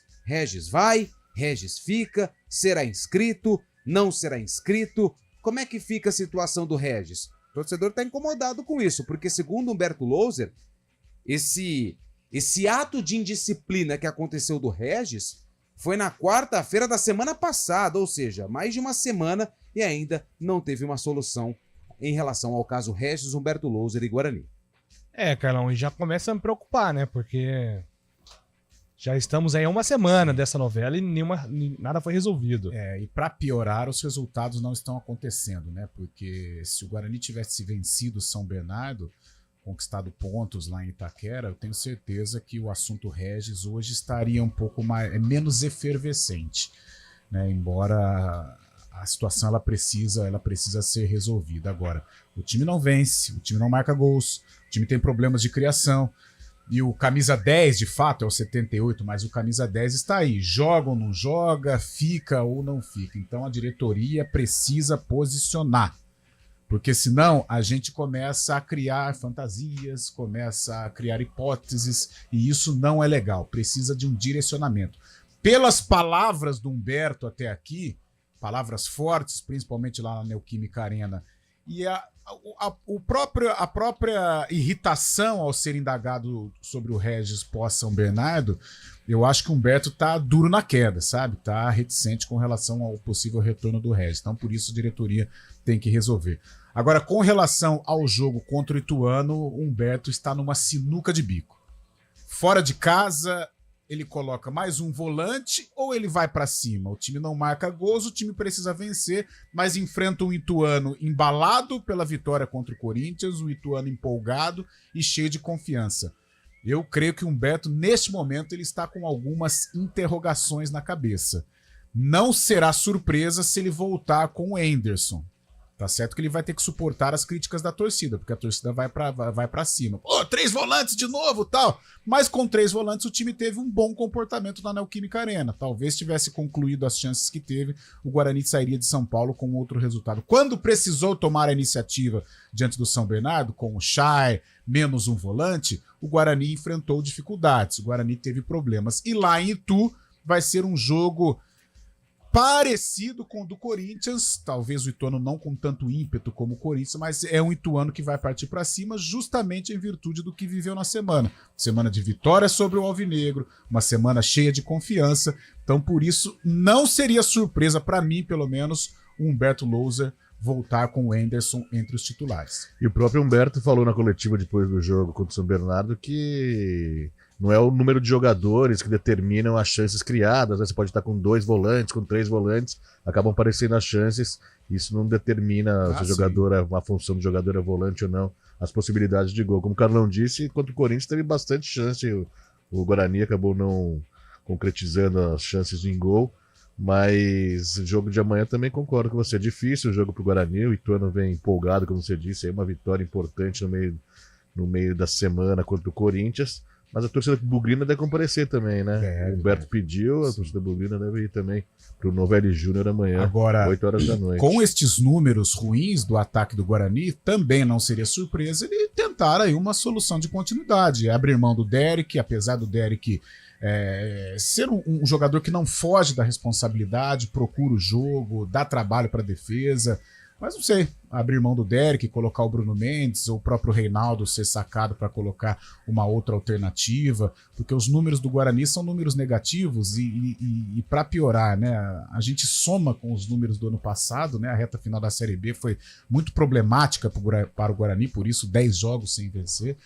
vai, Regis fica, será inscrito, não será inscrito. Como é que fica a situação do Regis? O torcedor está incomodado com isso, porque, segundo Humberto Louser, esse ato de indisciplina que aconteceu do Regis foi na quarta-feira da semana passada, ou seja, mais de uma semana, e ainda não teve uma solução em relação ao caso Regis, Humberto Louser e Guarani. Carlão, e já começa a me preocupar, né? Porque já estamos aí há uma semana dessa novela e nada foi resolvido. E para piorar, os resultados não estão acontecendo, né? Porque se o Guarani tivesse vencido São Bernardo, conquistado pontos lá em Itaquera, eu tenho certeza que o assunto Regis hoje estaria um pouco menos efervescente, né? Embora a situação ela precisa ser resolvida. Agora, o time não vence, o time não marca gols, o time tem problemas de criação, e o camisa 10, de fato, é o 78, mas o camisa 10 está aí, joga ou não joga, fica ou não fica. Então a diretoria precisa posicionar, porque senão a gente começa a criar fantasias, começa a criar hipóteses, e isso não é legal. Precisa de um direcionamento. Pelas palavras do Humberto até aqui, palavras fortes, principalmente lá na Neoquímica Arena, e a própria irritação ao ser indagado sobre o Regis pós-São Bernardo, eu acho que o Humberto tá duro na queda, sabe? Tá reticente com relação ao possível retorno do Regis. Então, por isso, a diretoria tem que resolver. Agora, com relação ao jogo contra o Ituano, o Humberto está numa sinuca de bico. Fora de casa, ele coloca mais um volante ou ele vai para cima? O time não marca gols, o time precisa vencer, mas enfrenta um Ituano embalado pela vitória contra o Corinthians, um Ituano empolgado e cheio de confiança. Eu creio que o Humberto, neste momento, ele está com algumas interrogações na cabeça. Não será surpresa se ele voltar com o Anderson. Tá certo que ele vai ter que suportar as críticas da torcida, porque a torcida vai pra cima. Pô, 3 volantes de novo, tal. Mas com 3 volantes o time teve um bom comportamento na Neoquímica Arena. Talvez tivesse concluído as chances que teve, o Guarani sairia de São Paulo com outro resultado. Quando precisou tomar a iniciativa diante do São Bernardo, com o Chay, menos um volante, o Guarani enfrentou dificuldades, o Guarani teve problemas. E lá em Itu vai ser um jogo parecido com o do Corinthians, talvez o Ituano não com tanto ímpeto como o Corinthians, mas é um Ituano que vai partir para cima justamente em virtude do que viveu na semana. Semana de vitória sobre o Alvinegro, uma semana cheia de confiança, então por isso não seria surpresa para mim, pelo menos, o Humberto Louser voltar com o Anderson entre os titulares. E o próprio Humberto falou na coletiva depois do jogo contra o São Bernardo que não é o número de jogadores que determinam as chances criadas, né? Você pode estar com 2 volantes, com 3 volantes, acabam aparecendo as chances, isso não determina se o jogador, a função do jogador é volante ou não, as possibilidades de gol. Como o Carlão disse, contra o Corinthians teve bastante chance, o Guarani acabou não concretizando as chances em gol, mas o jogo de amanhã também concordo com você, é difícil o jogo pro Guarani, o Ituano vem empolgado, como você disse, aí uma vitória importante no meio da semana contra o Corinthians. Mas a torcida bugrina deve comparecer também, né? O Humberto pediu, a torcida bugrina deve ir também pro Novelli Júnior amanhã, agora, 8 horas da noite. Com estes números ruins do ataque do Guarani, também não seria surpresa ele tentar aí uma solução de continuidade. Abrir mão do Derek, apesar do Derek ser um jogador que não foge da responsabilidade, procura o jogo, dá trabalho para a defesa. Mas não sei, abrir mão do Derek, colocar o Bruno Mendes ou o próprio Reinaldo ser sacado para colocar uma outra alternativa, porque os números do Guarani são números negativos e para piorar, né, a gente soma com os números do ano passado, né, a reta final da Série B foi muito problemática para o Guarani, por isso 10 jogos sem vencer,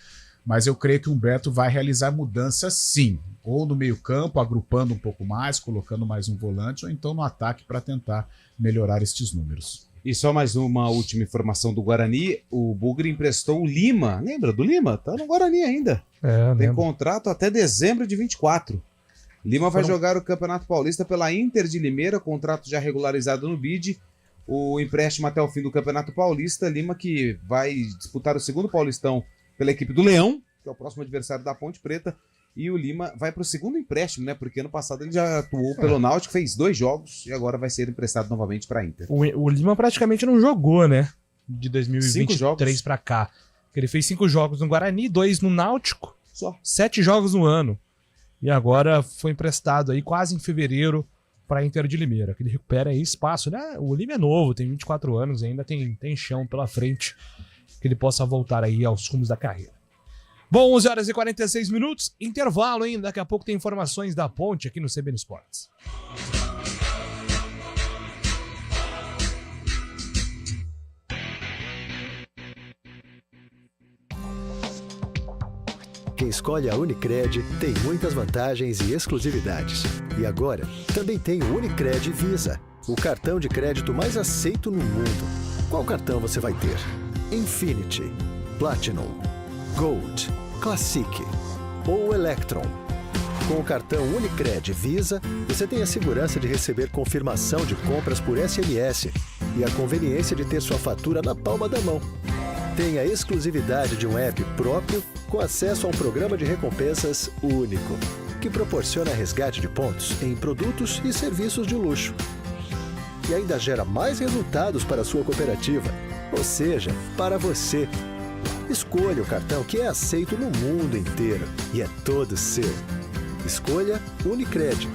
mas eu creio que o Humberto vai realizar mudanças sim, ou no meio campo, agrupando um pouco mais, colocando mais um volante, ou então no ataque para tentar melhorar estes números. E só mais uma última informação do Guarani, o Bugre emprestou o Lima, lembra do Lima? Tá no Guarani ainda. Tem contrato até dezembro de 24. Lima vai jogar o Campeonato Paulista pela Inter de Limeira, contrato já regularizado no BID, o empréstimo até o fim do Campeonato Paulista, Lima que vai disputar o segundo Paulistão pela equipe do Leão, que é o próximo adversário da Ponte Preta, e o Lima vai para o segundo empréstimo, né? Porque ano passado ele já atuou pelo Náutico, fez 2 jogos e agora vai ser emprestado novamente para a Inter. O Lima praticamente não jogou, né? De 2023 para cá. Ele fez 5 jogos no Guarani, 2 no Náutico, só 7 jogos no ano. E agora foi emprestado aí quase em fevereiro para a Inter de Limeira, que ele recupera aí espaço, né? O Lima é novo, tem 24 anos, ainda tem chão pela frente que ele possa voltar aí aos rumos da carreira. Bom, 11 horas e 46 minutos, intervalo ainda, daqui a pouco tem informações da Ponte aqui no CBN Esportes. Quem escolhe a Unicred tem muitas vantagens e exclusividades. E agora, também tem o Unicred Visa, o cartão de crédito mais aceito no mundo. Qual cartão você vai ter? Infinity, Platinum, Gold, Classic ou Electron. Com o cartão Unicred Visa, você tem a segurança de receber confirmação de compras por SMS e a conveniência de ter sua fatura na palma da mão. Tem a exclusividade de um app próprio com acesso a um programa de recompensas único, que proporciona resgate de pontos em produtos e serviços de luxo. E ainda gera mais resultados para a sua cooperativa, ou seja, para você. Escolha o cartão que é aceito no mundo inteiro e é todo seu. Escolha Unicred.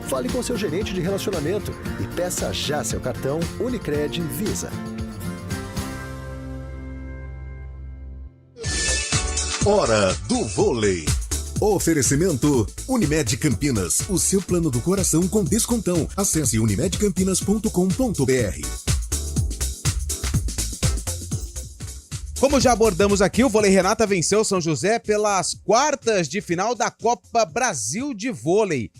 Fale com seu gerente de relacionamento e peça já seu cartão Unicred Visa. Hora do vôlei. Oferecimento Unimed Campinas, o seu plano do coração com descontão. Acesse unimedcampinas.com.br. Como já abordamos aqui, o Vôlei Renata venceu São José pelas quartas de final da Copa Brasil de Vôlei.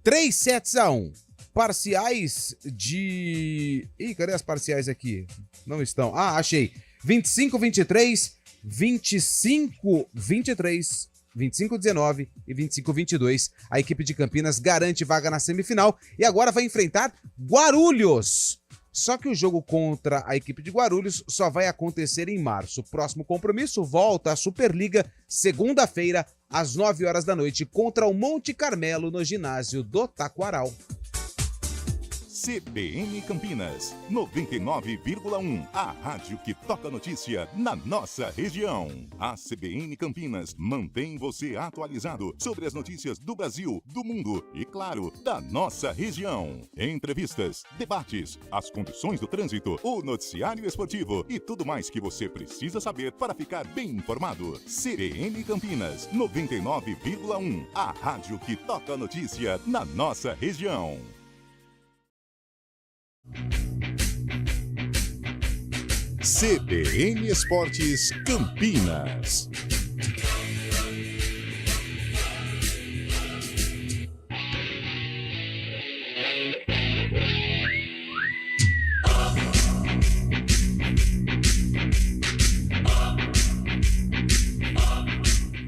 3-1. Parciais de... Ih, cadê as parciais aqui? Não estão. Ah, achei. 25-23, 25-23, 25-19 e 25-22. A equipe de Campinas garante vaga na semifinal e agora vai enfrentar Guarulhos. Só que o jogo contra a equipe de Guarulhos só vai acontecer em março. Próximo compromisso volta à Superliga, segunda-feira, às 9 horas da noite, contra o Monte Carmelo, no ginásio do Taquaral. CBN Campinas, 99,1. A rádio que toca notícia na nossa região. A CBN Campinas mantém você atualizado sobre as notícias do Brasil, do mundo e, claro, da nossa região. Entrevistas, debates, as condições do trânsito, o noticiário esportivo e tudo mais que você precisa saber para ficar bem informado. CBN Campinas, 99,1. A rádio que toca notícia na nossa região. CBN Esportes Campinas.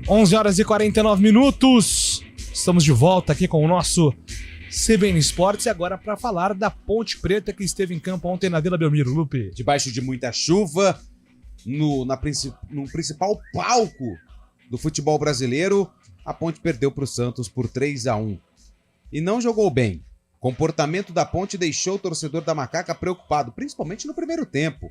Onze horas e 49 minutos. Estamos de volta aqui com o nosso CBN Esportes e agora para falar da Ponte Preta que esteve em campo ontem na Vila Belmiro, Lupe. Debaixo de muita chuva, no principal palco do futebol brasileiro, a Ponte perdeu para o Santos por 3-1. E não jogou bem. O comportamento da Ponte deixou o torcedor da Macaca preocupado, principalmente no primeiro tempo.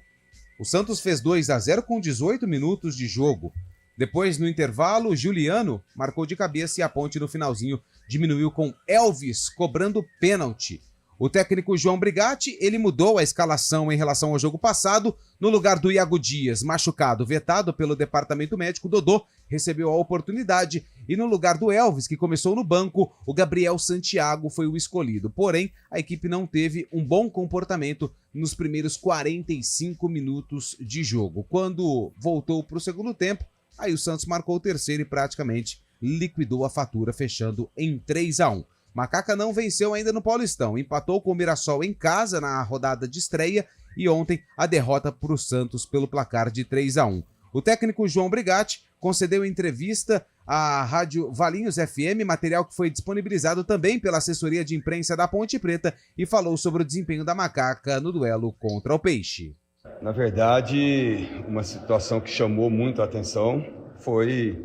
O Santos fez 2-0 com 18 minutos de jogo. Depois, no intervalo, Juliano marcou de cabeça e a Ponte no finalzinho diminuiu com Elvis cobrando pênalti. O técnico João Brigatti, ele mudou a escalação em relação ao jogo passado. No lugar do Iago Dias, machucado, vetado pelo departamento médico, Dodô recebeu a oportunidade. E no lugar do Elvis, que começou no banco, o Gabriel Santiago foi o escolhido. Porém, a equipe não teve um bom comportamento nos primeiros 45 minutos de jogo. Quando voltou para o segundo tempo, aí o Santos marcou o terceiro e praticamente liquidou a fatura, fechando em 3-1. Macaca não venceu ainda no Paulistão, empatou com o Mirassol em casa na rodada de estreia e ontem a derrota para o Santos pelo placar de 3-1. O técnico João Brigatti concedeu entrevista à Rádio Valinhos FM, material que foi disponibilizado também pela assessoria de imprensa da Ponte Preta e falou sobre o desempenho da Macaca no duelo contra o Peixe. Na verdade, uma situação que chamou muito a atenção foi,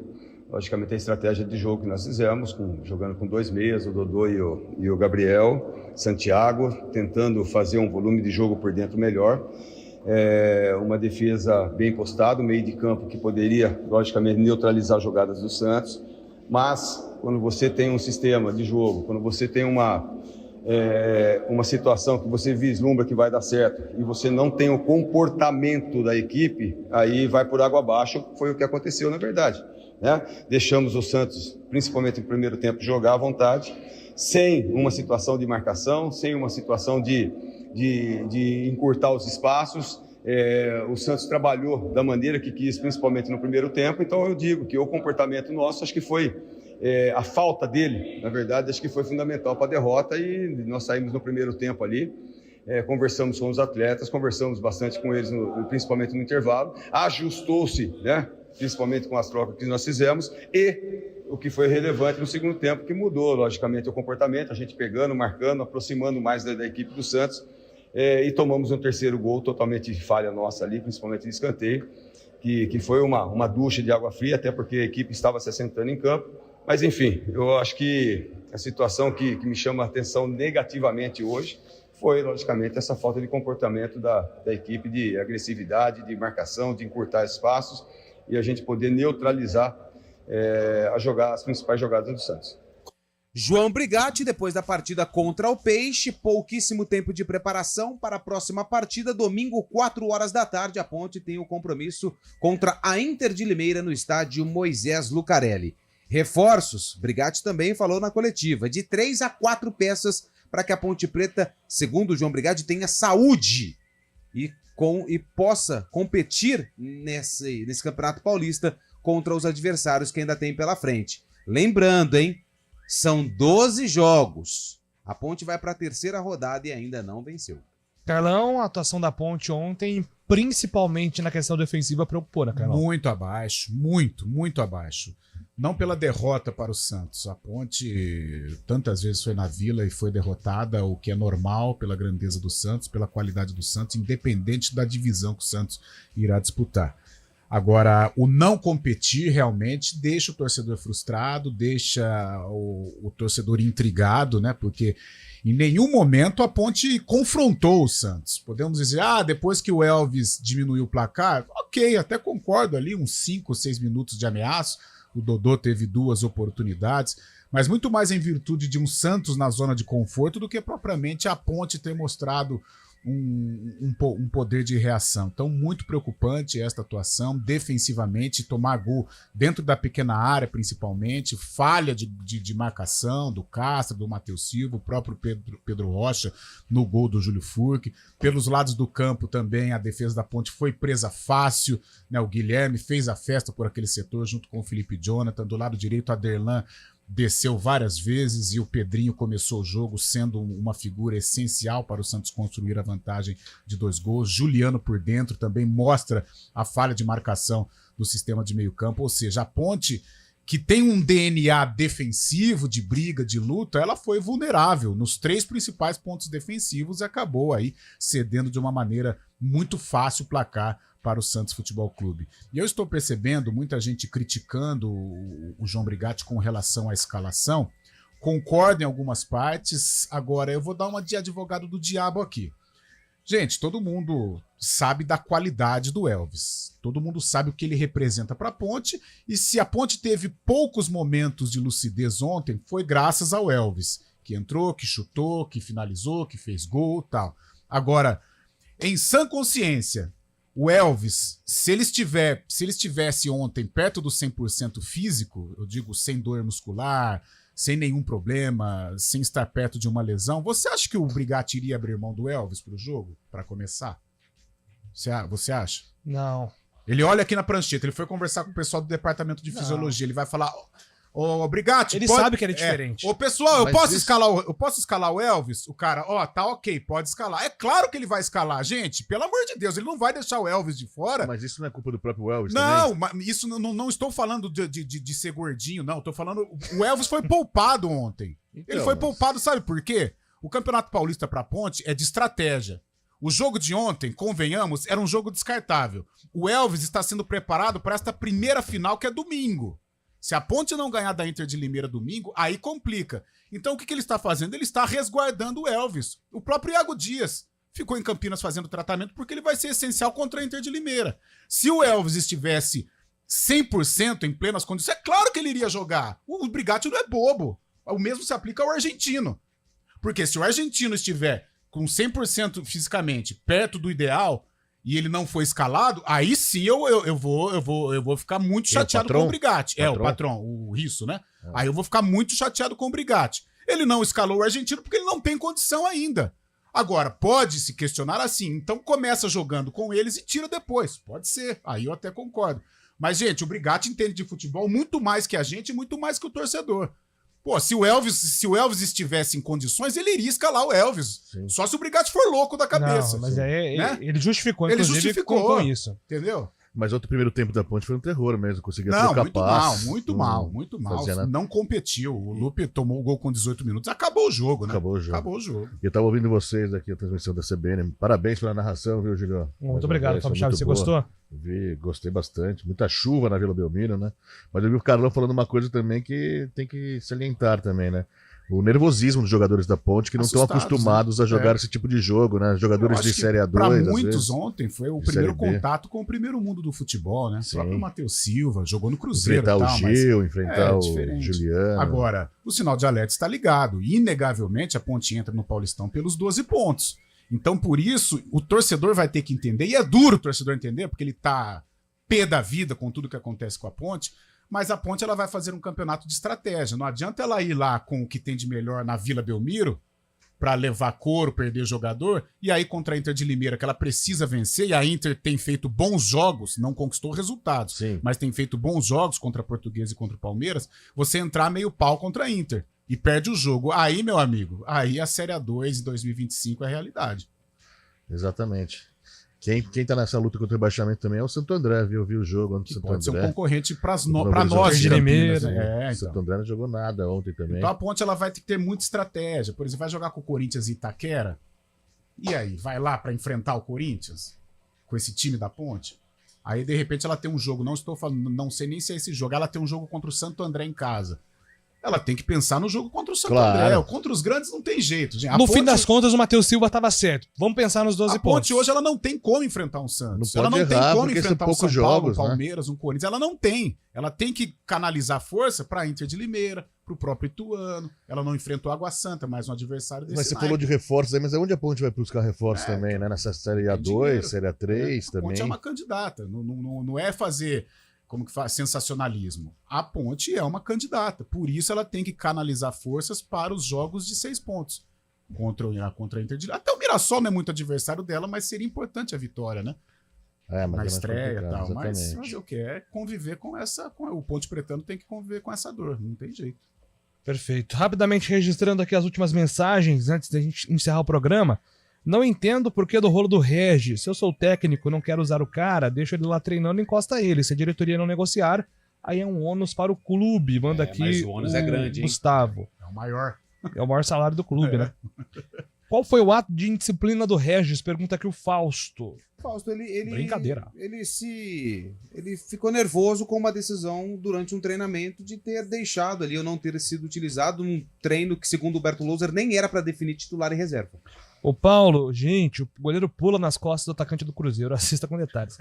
logicamente, a estratégia de jogo que nós fizemos, jogando com 2 meias, o Dodô e o Gabriel Santiago, tentando fazer um volume de jogo por dentro melhor. Uma defesa bem postada, um meio de campo que poderia, logicamente, neutralizar as jogadas do Santos. Mas, quando você tem um sistema de jogo, quando você tem uma situação que você vislumbra que vai dar certo e você não tem o comportamento da equipe, aí vai por água abaixo, foi o que aconteceu na verdade, né? Deixamos o Santos, principalmente no primeiro tempo, jogar à vontade, sem uma situação de marcação, sem uma situação de encurtar os espaços. O Santos trabalhou da maneira que quis, principalmente no primeiro tempo, então eu digo que o comportamento nosso, acho que foi a falta dele, na verdade, acho que foi fundamental para a derrota e nós saímos no primeiro tempo ali, conversamos com os atletas, conversamos bastante com eles, principalmente no intervalo, ajustou-se, né, principalmente com as trocas que nós fizemos e o que foi relevante no segundo tempo, que mudou, logicamente, o comportamento, a gente pegando, marcando, aproximando mais da equipe do Santos e tomamos um terceiro gol totalmente de falha nossa ali, principalmente de escanteio, que foi uma ducha de água fria, até porque a equipe estava se assentando em campo. Mas, enfim, eu acho que a situação que me chama a atenção negativamente hoje foi, logicamente, essa falta de comportamento da equipe, de agressividade, de marcação, de encurtar espaços e a gente poder neutralizar as principais jogadas do Santos. João Brigatti, depois da partida contra o Peixe, pouquíssimo tempo de preparação para a próxima partida, domingo, 4 horas da tarde, a Ponte tem o compromisso contra a Inter de Limeira no estádio Moisés Lucarelli. Reforços, Brigatti também falou na coletiva, de 3 a 4 peças para que a Ponte Preta, segundo o João Brigatti, tenha saúde e e possa competir nesse Campeonato Paulista contra os adversários que ainda tem pela frente. Lembrando, hein? São 12 jogos. A Ponte vai para a terceira rodada e ainda não venceu. Carlão, a atuação da Ponte ontem, principalmente na questão defensiva, preocupou, né, Carlão? Muito abaixo, muito abaixo. Não pela derrota para o Santos. A Ponte tantas vezes foi na Vila e foi derrotada, o que é normal pela grandeza do Santos, pela qualidade do Santos, independente da divisão que o Santos irá disputar. Agora, o não competir realmente deixa o torcedor frustrado, deixa o torcedor intrigado, né? Porque em nenhum momento a Ponte confrontou o Santos. Podemos dizer, depois que o Elvis diminuiu o placar, ok, até concordo ali, uns 5 ou 6 minutos de ameaça. O Dodô teve 2 oportunidades, mas muito mais em virtude de um Santos na zona de conforto do que propriamente a Ponte ter mostrado um poder de reação. Então, muito preocupante esta atuação, defensivamente, tomar gol dentro da pequena área, principalmente, falha de marcação do Castro, do Matheus Silva, o próprio Pedro Rocha no gol do Júlio Furque. Pelos lados do campo também, a defesa da Ponte foi presa fácil, né? O Guilherme fez a festa por aquele setor junto com o Felipe Jonathan. Do lado direito, a Derlan desceu várias vezes e o Pedrinho começou o jogo sendo uma figura essencial para o Santos construir a vantagem de 2 gols. Juliano por dentro também mostra a falha de marcação do sistema de meio campo, ou seja, a Ponte, que tem um DNA defensivo, de briga, de luta, ela foi vulnerável nos 3 principais pontos defensivos e acabou aí cedendo de uma maneira muito fácil o placar para o Santos Futebol Clube. E eu estou percebendo muita gente criticando o João Brigatti com relação à escalação. Concordo em algumas partes. Agora, eu vou dar uma de advogado do diabo aqui. Gente, todo mundo sabe da qualidade do Elvis. Todo mundo sabe o que ele representa para a Ponte. E se a Ponte teve poucos momentos de lucidez ontem, foi graças ao Elvis, que entrou, que chutou, que finalizou, que fez gol e tal. Agora, em sã consciência, o Elvis, se ele estivesse ontem perto do 100% físico, eu digo sem dor muscular, sem nenhum problema, sem estar perto de uma lesão, você acha que o Brigatti iria abrir mão do Elvis para o jogo, para começar? Você acha? Não. Ele olha aqui na prancheta, ele foi conversar com o pessoal do departamento de fisiologia, ele vai falar... Ô, Brigatti, ele sabe que ele é diferente. Ô, pessoal, eu posso escalar o Elvis? O cara, tá ok, pode escalar. É claro que ele vai escalar, gente. Pelo amor de Deus, ele não vai deixar o Elvis de fora. Mas isso não é culpa do próprio Elvis não, também? Mas isso não estou falando de ser gordinho, não. Estou falando... O Elvis foi poupado ontem. Ele foi poupado, sabe por quê? O Campeonato Paulista pra Ponte é de estratégia. O jogo de ontem, convenhamos, era um jogo descartável. O Elvis está sendo preparado para esta primeira final, que é domingo. Se a Ponte não ganhar da Inter de Limeira domingo, aí complica. Então o que ele está fazendo? Ele está resguardando o Elvis. O próprio Iago Dias ficou em Campinas fazendo tratamento porque ele vai ser essencial contra a Inter de Limeira. Se o Elvis estivesse 100% em plenas condições, é claro que ele iria jogar. O Brigatti não é bobo. O mesmo se aplica ao argentino. Porque se o argentino estiver com 100% fisicamente perto do ideal... e ele não foi escalado, aí sim eu vou ficar muito chateado com o Brigatti. O patrão, o Risso, né? Aí eu vou ficar muito chateado com o Brigatti. Ele não escalou o argentino porque ele não tem condição ainda. Agora, pode se questionar assim, então começa jogando com eles e tira depois. Pode ser, aí eu até concordo. Mas, gente, o Brigatti entende de futebol muito mais que a gente e muito mais que o torcedor. Pô, se o Elvis estivesse em condições, ele iria escalar o Elvis. Sim. Só se o Brigatti for louco da cabeça. Não, mas né? ele justificou, inclusive, com isso. Entendeu? Mas outro primeiro tempo da Ponte foi um terror mesmo. Conseguia trocar passe. Muito mal. Não competiu. O Lupe tomou o gol com 18 minutos. Acabou o jogo, né? Acabou o jogo. Eu tava ouvindo vocês aqui, a transmissão da CBN. Parabéns pela narração, viu, Julio? Muito obrigado, Fábio Chaves. Você gostou? Gostei bastante. Muita chuva na Vila Belmiro, né? Mas eu vi o Carlão falando uma coisa também que tem que salientar também, né? O nervosismo dos jogadores da Ponte que não estão acostumados, né, a jogar esse tipo de jogo, né? Jogadores de Série A2. Para muitos ontem foi o primeiro contato com o primeiro mundo do futebol, né? Sim. O próprio Matheus Silva jogou no Cruzeiro. Enfrentar o Gil, enfrentar o Juliano. Agora, o sinal de alerta está ligado. Inegavelmente a Ponte entra no Paulistão pelos 12 pontos. Então, por isso, o torcedor vai ter que entender, e é duro o torcedor entender, porque ele tá pé da vida com tudo que acontece com a Ponte. Mas a Ponte ela vai fazer um campeonato de estratégia. Não adianta ela ir lá com o que tem de melhor na Vila Belmiro para levar couro, perder jogador, e aí contra a Inter de Limeira, que ela precisa vencer, e a Inter tem feito bons jogos, não conquistou resultados, mas tem feito bons jogos contra a Portuguesa e contra o Palmeiras, você entrar meio pau contra a Inter e perde o jogo. Aí, meu amigo, aí a Série A2 de 2025 é realidade. Exatamente. Quem tá nessa luta contra o rebaixamento também é o Santo André, viu? Viu o jogo ontem do Santo André. Pode ser um concorrente para nós de Campinas. Então. O Santo André não jogou nada ontem também. Então a Ponte ela vai ter que ter muita estratégia. Por exemplo, vai jogar com o Corinthians e Itaquera. E aí, vai lá para enfrentar o Corinthians com esse time da Ponte? Aí, de repente, ela tem um jogo, não estou falando, não sei nem se é esse jogo, ela tem um jogo contra o Santo André em casa. Ela tem que pensar no jogo contra o Santo André. Contra os grandes não tem jeito, gente. No fim das contas, o Matheus Silva estava certo. Vamos pensar nos 12 pontos. A Ponte hoje ela não tem como enfrentar um Santos. Ela não tem como enfrentar um São Paulo, um Palmeiras, um Corinthians. Ela não tem. Ela tem que canalizar força para a Inter de Limeira, para o próprio Ituano. Ela não enfrentou Água Santa, mais um adversário desse. Mas você falou de reforços aí, mas é onde a Ponte vai buscar reforços também, né? Nessa Série A2, Série A3 também. A Ponte é uma candidata. Não é fazer... Como que faz? Sensacionalismo. A Ponte é uma candidata. Por isso ela tem que canalizar forças para os jogos de 6 pontos. Contra a Inter de... Até o Mirassol não é muito adversário dela, mas seria importante a vitória, né? Mas na estreia e tal. Exatamente. Mas eu quero conviver com essa... O Ponte Pretano tem que conviver com essa dor. Não tem jeito. Perfeito. Rapidamente registrando aqui as últimas mensagens antes da gente encerrar o programa. Não entendo por que do rolo do Regis. Se eu sou técnico e não quero usar o cara, deixa ele lá treinando e encosta ele. Se a diretoria não negociar, aí é um ônus para o clube. Manda aqui mas o ônus é grande, hein? Gustavo. É o maior. É o maior salário do clube, né? Qual foi o ato de indisciplina do Regis? Pergunta aqui o Fausto. Fausto, ele Brincadeira. Ele ficou nervoso com uma decisão durante um treinamento de ter deixado ali ou não ter sido utilizado num treino que, segundo o Berto Louser, nem era para definir titular e reserva. Ô Paulo, gente, o goleiro pula nas costas do atacante do Cruzeiro. Assista com detalhes.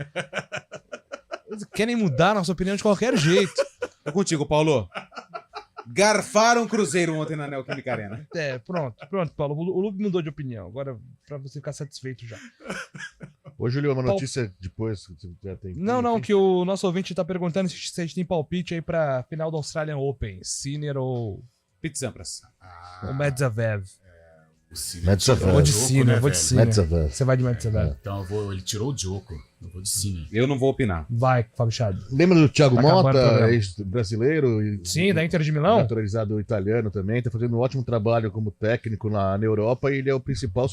Eles querem mudar a nossa opinião de qualquer jeito. Tô contigo, Paulo. Garfaram o Cruzeiro ontem na Neoquímica Arena. Pronto, Paulo. O Lube mudou de opinião. Agora, pra você ficar satisfeito já. Ô, Júlio, uma notícia depois que você já tem. Não, que o nosso ouvinte tá perguntando se a gente tem palpite aí pra final do Australian Open. Sinner ou Pete Sampras. Ou Medvedev. Medvedev. Eu vou de Sinner, Medvedev. Você vai de Medvedev. Então ele tirou o Djoko. Eu vou de Sinner. Eu não vou opinar. Vai, Fábio Chad. Lembra do Thiago Motta, ex-brasileiro? Sim, da Inter de Milão. Naturalizado italiano também. Está fazendo um ótimo trabalho como técnico na Europa e ele é o principal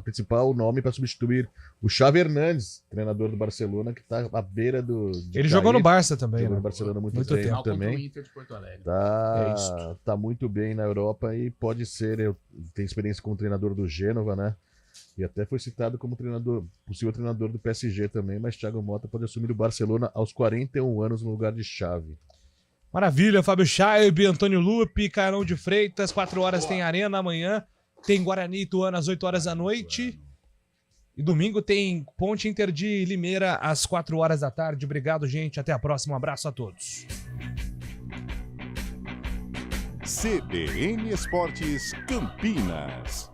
principal nome para substituir o Xavi Hernandes, treinador do Barcelona, que está à beira do... Ele jogou no Barça também. Jogou no Barcelona muito tempo também. O Inter de Porto Alegre. Tá muito bem na Europa e pode ser... Tem experiência como treinador do Gênova, né? E até foi citado como possível treinador do PSG também, mas Thiago Motta pode assumir o Barcelona aos 41 anos no lugar de Xavi. Maravilha, Fábio Chaib, Antônio Lupe, Carão de Freitas, 4 horas tem Arena amanhã, tem Guarani e Ituano às 8 horas da noite. E domingo tem Ponte Inter de Limeira às 4 horas da tarde. Obrigado, gente. Até a próxima. Um abraço a todos. CBN Esportes Campinas.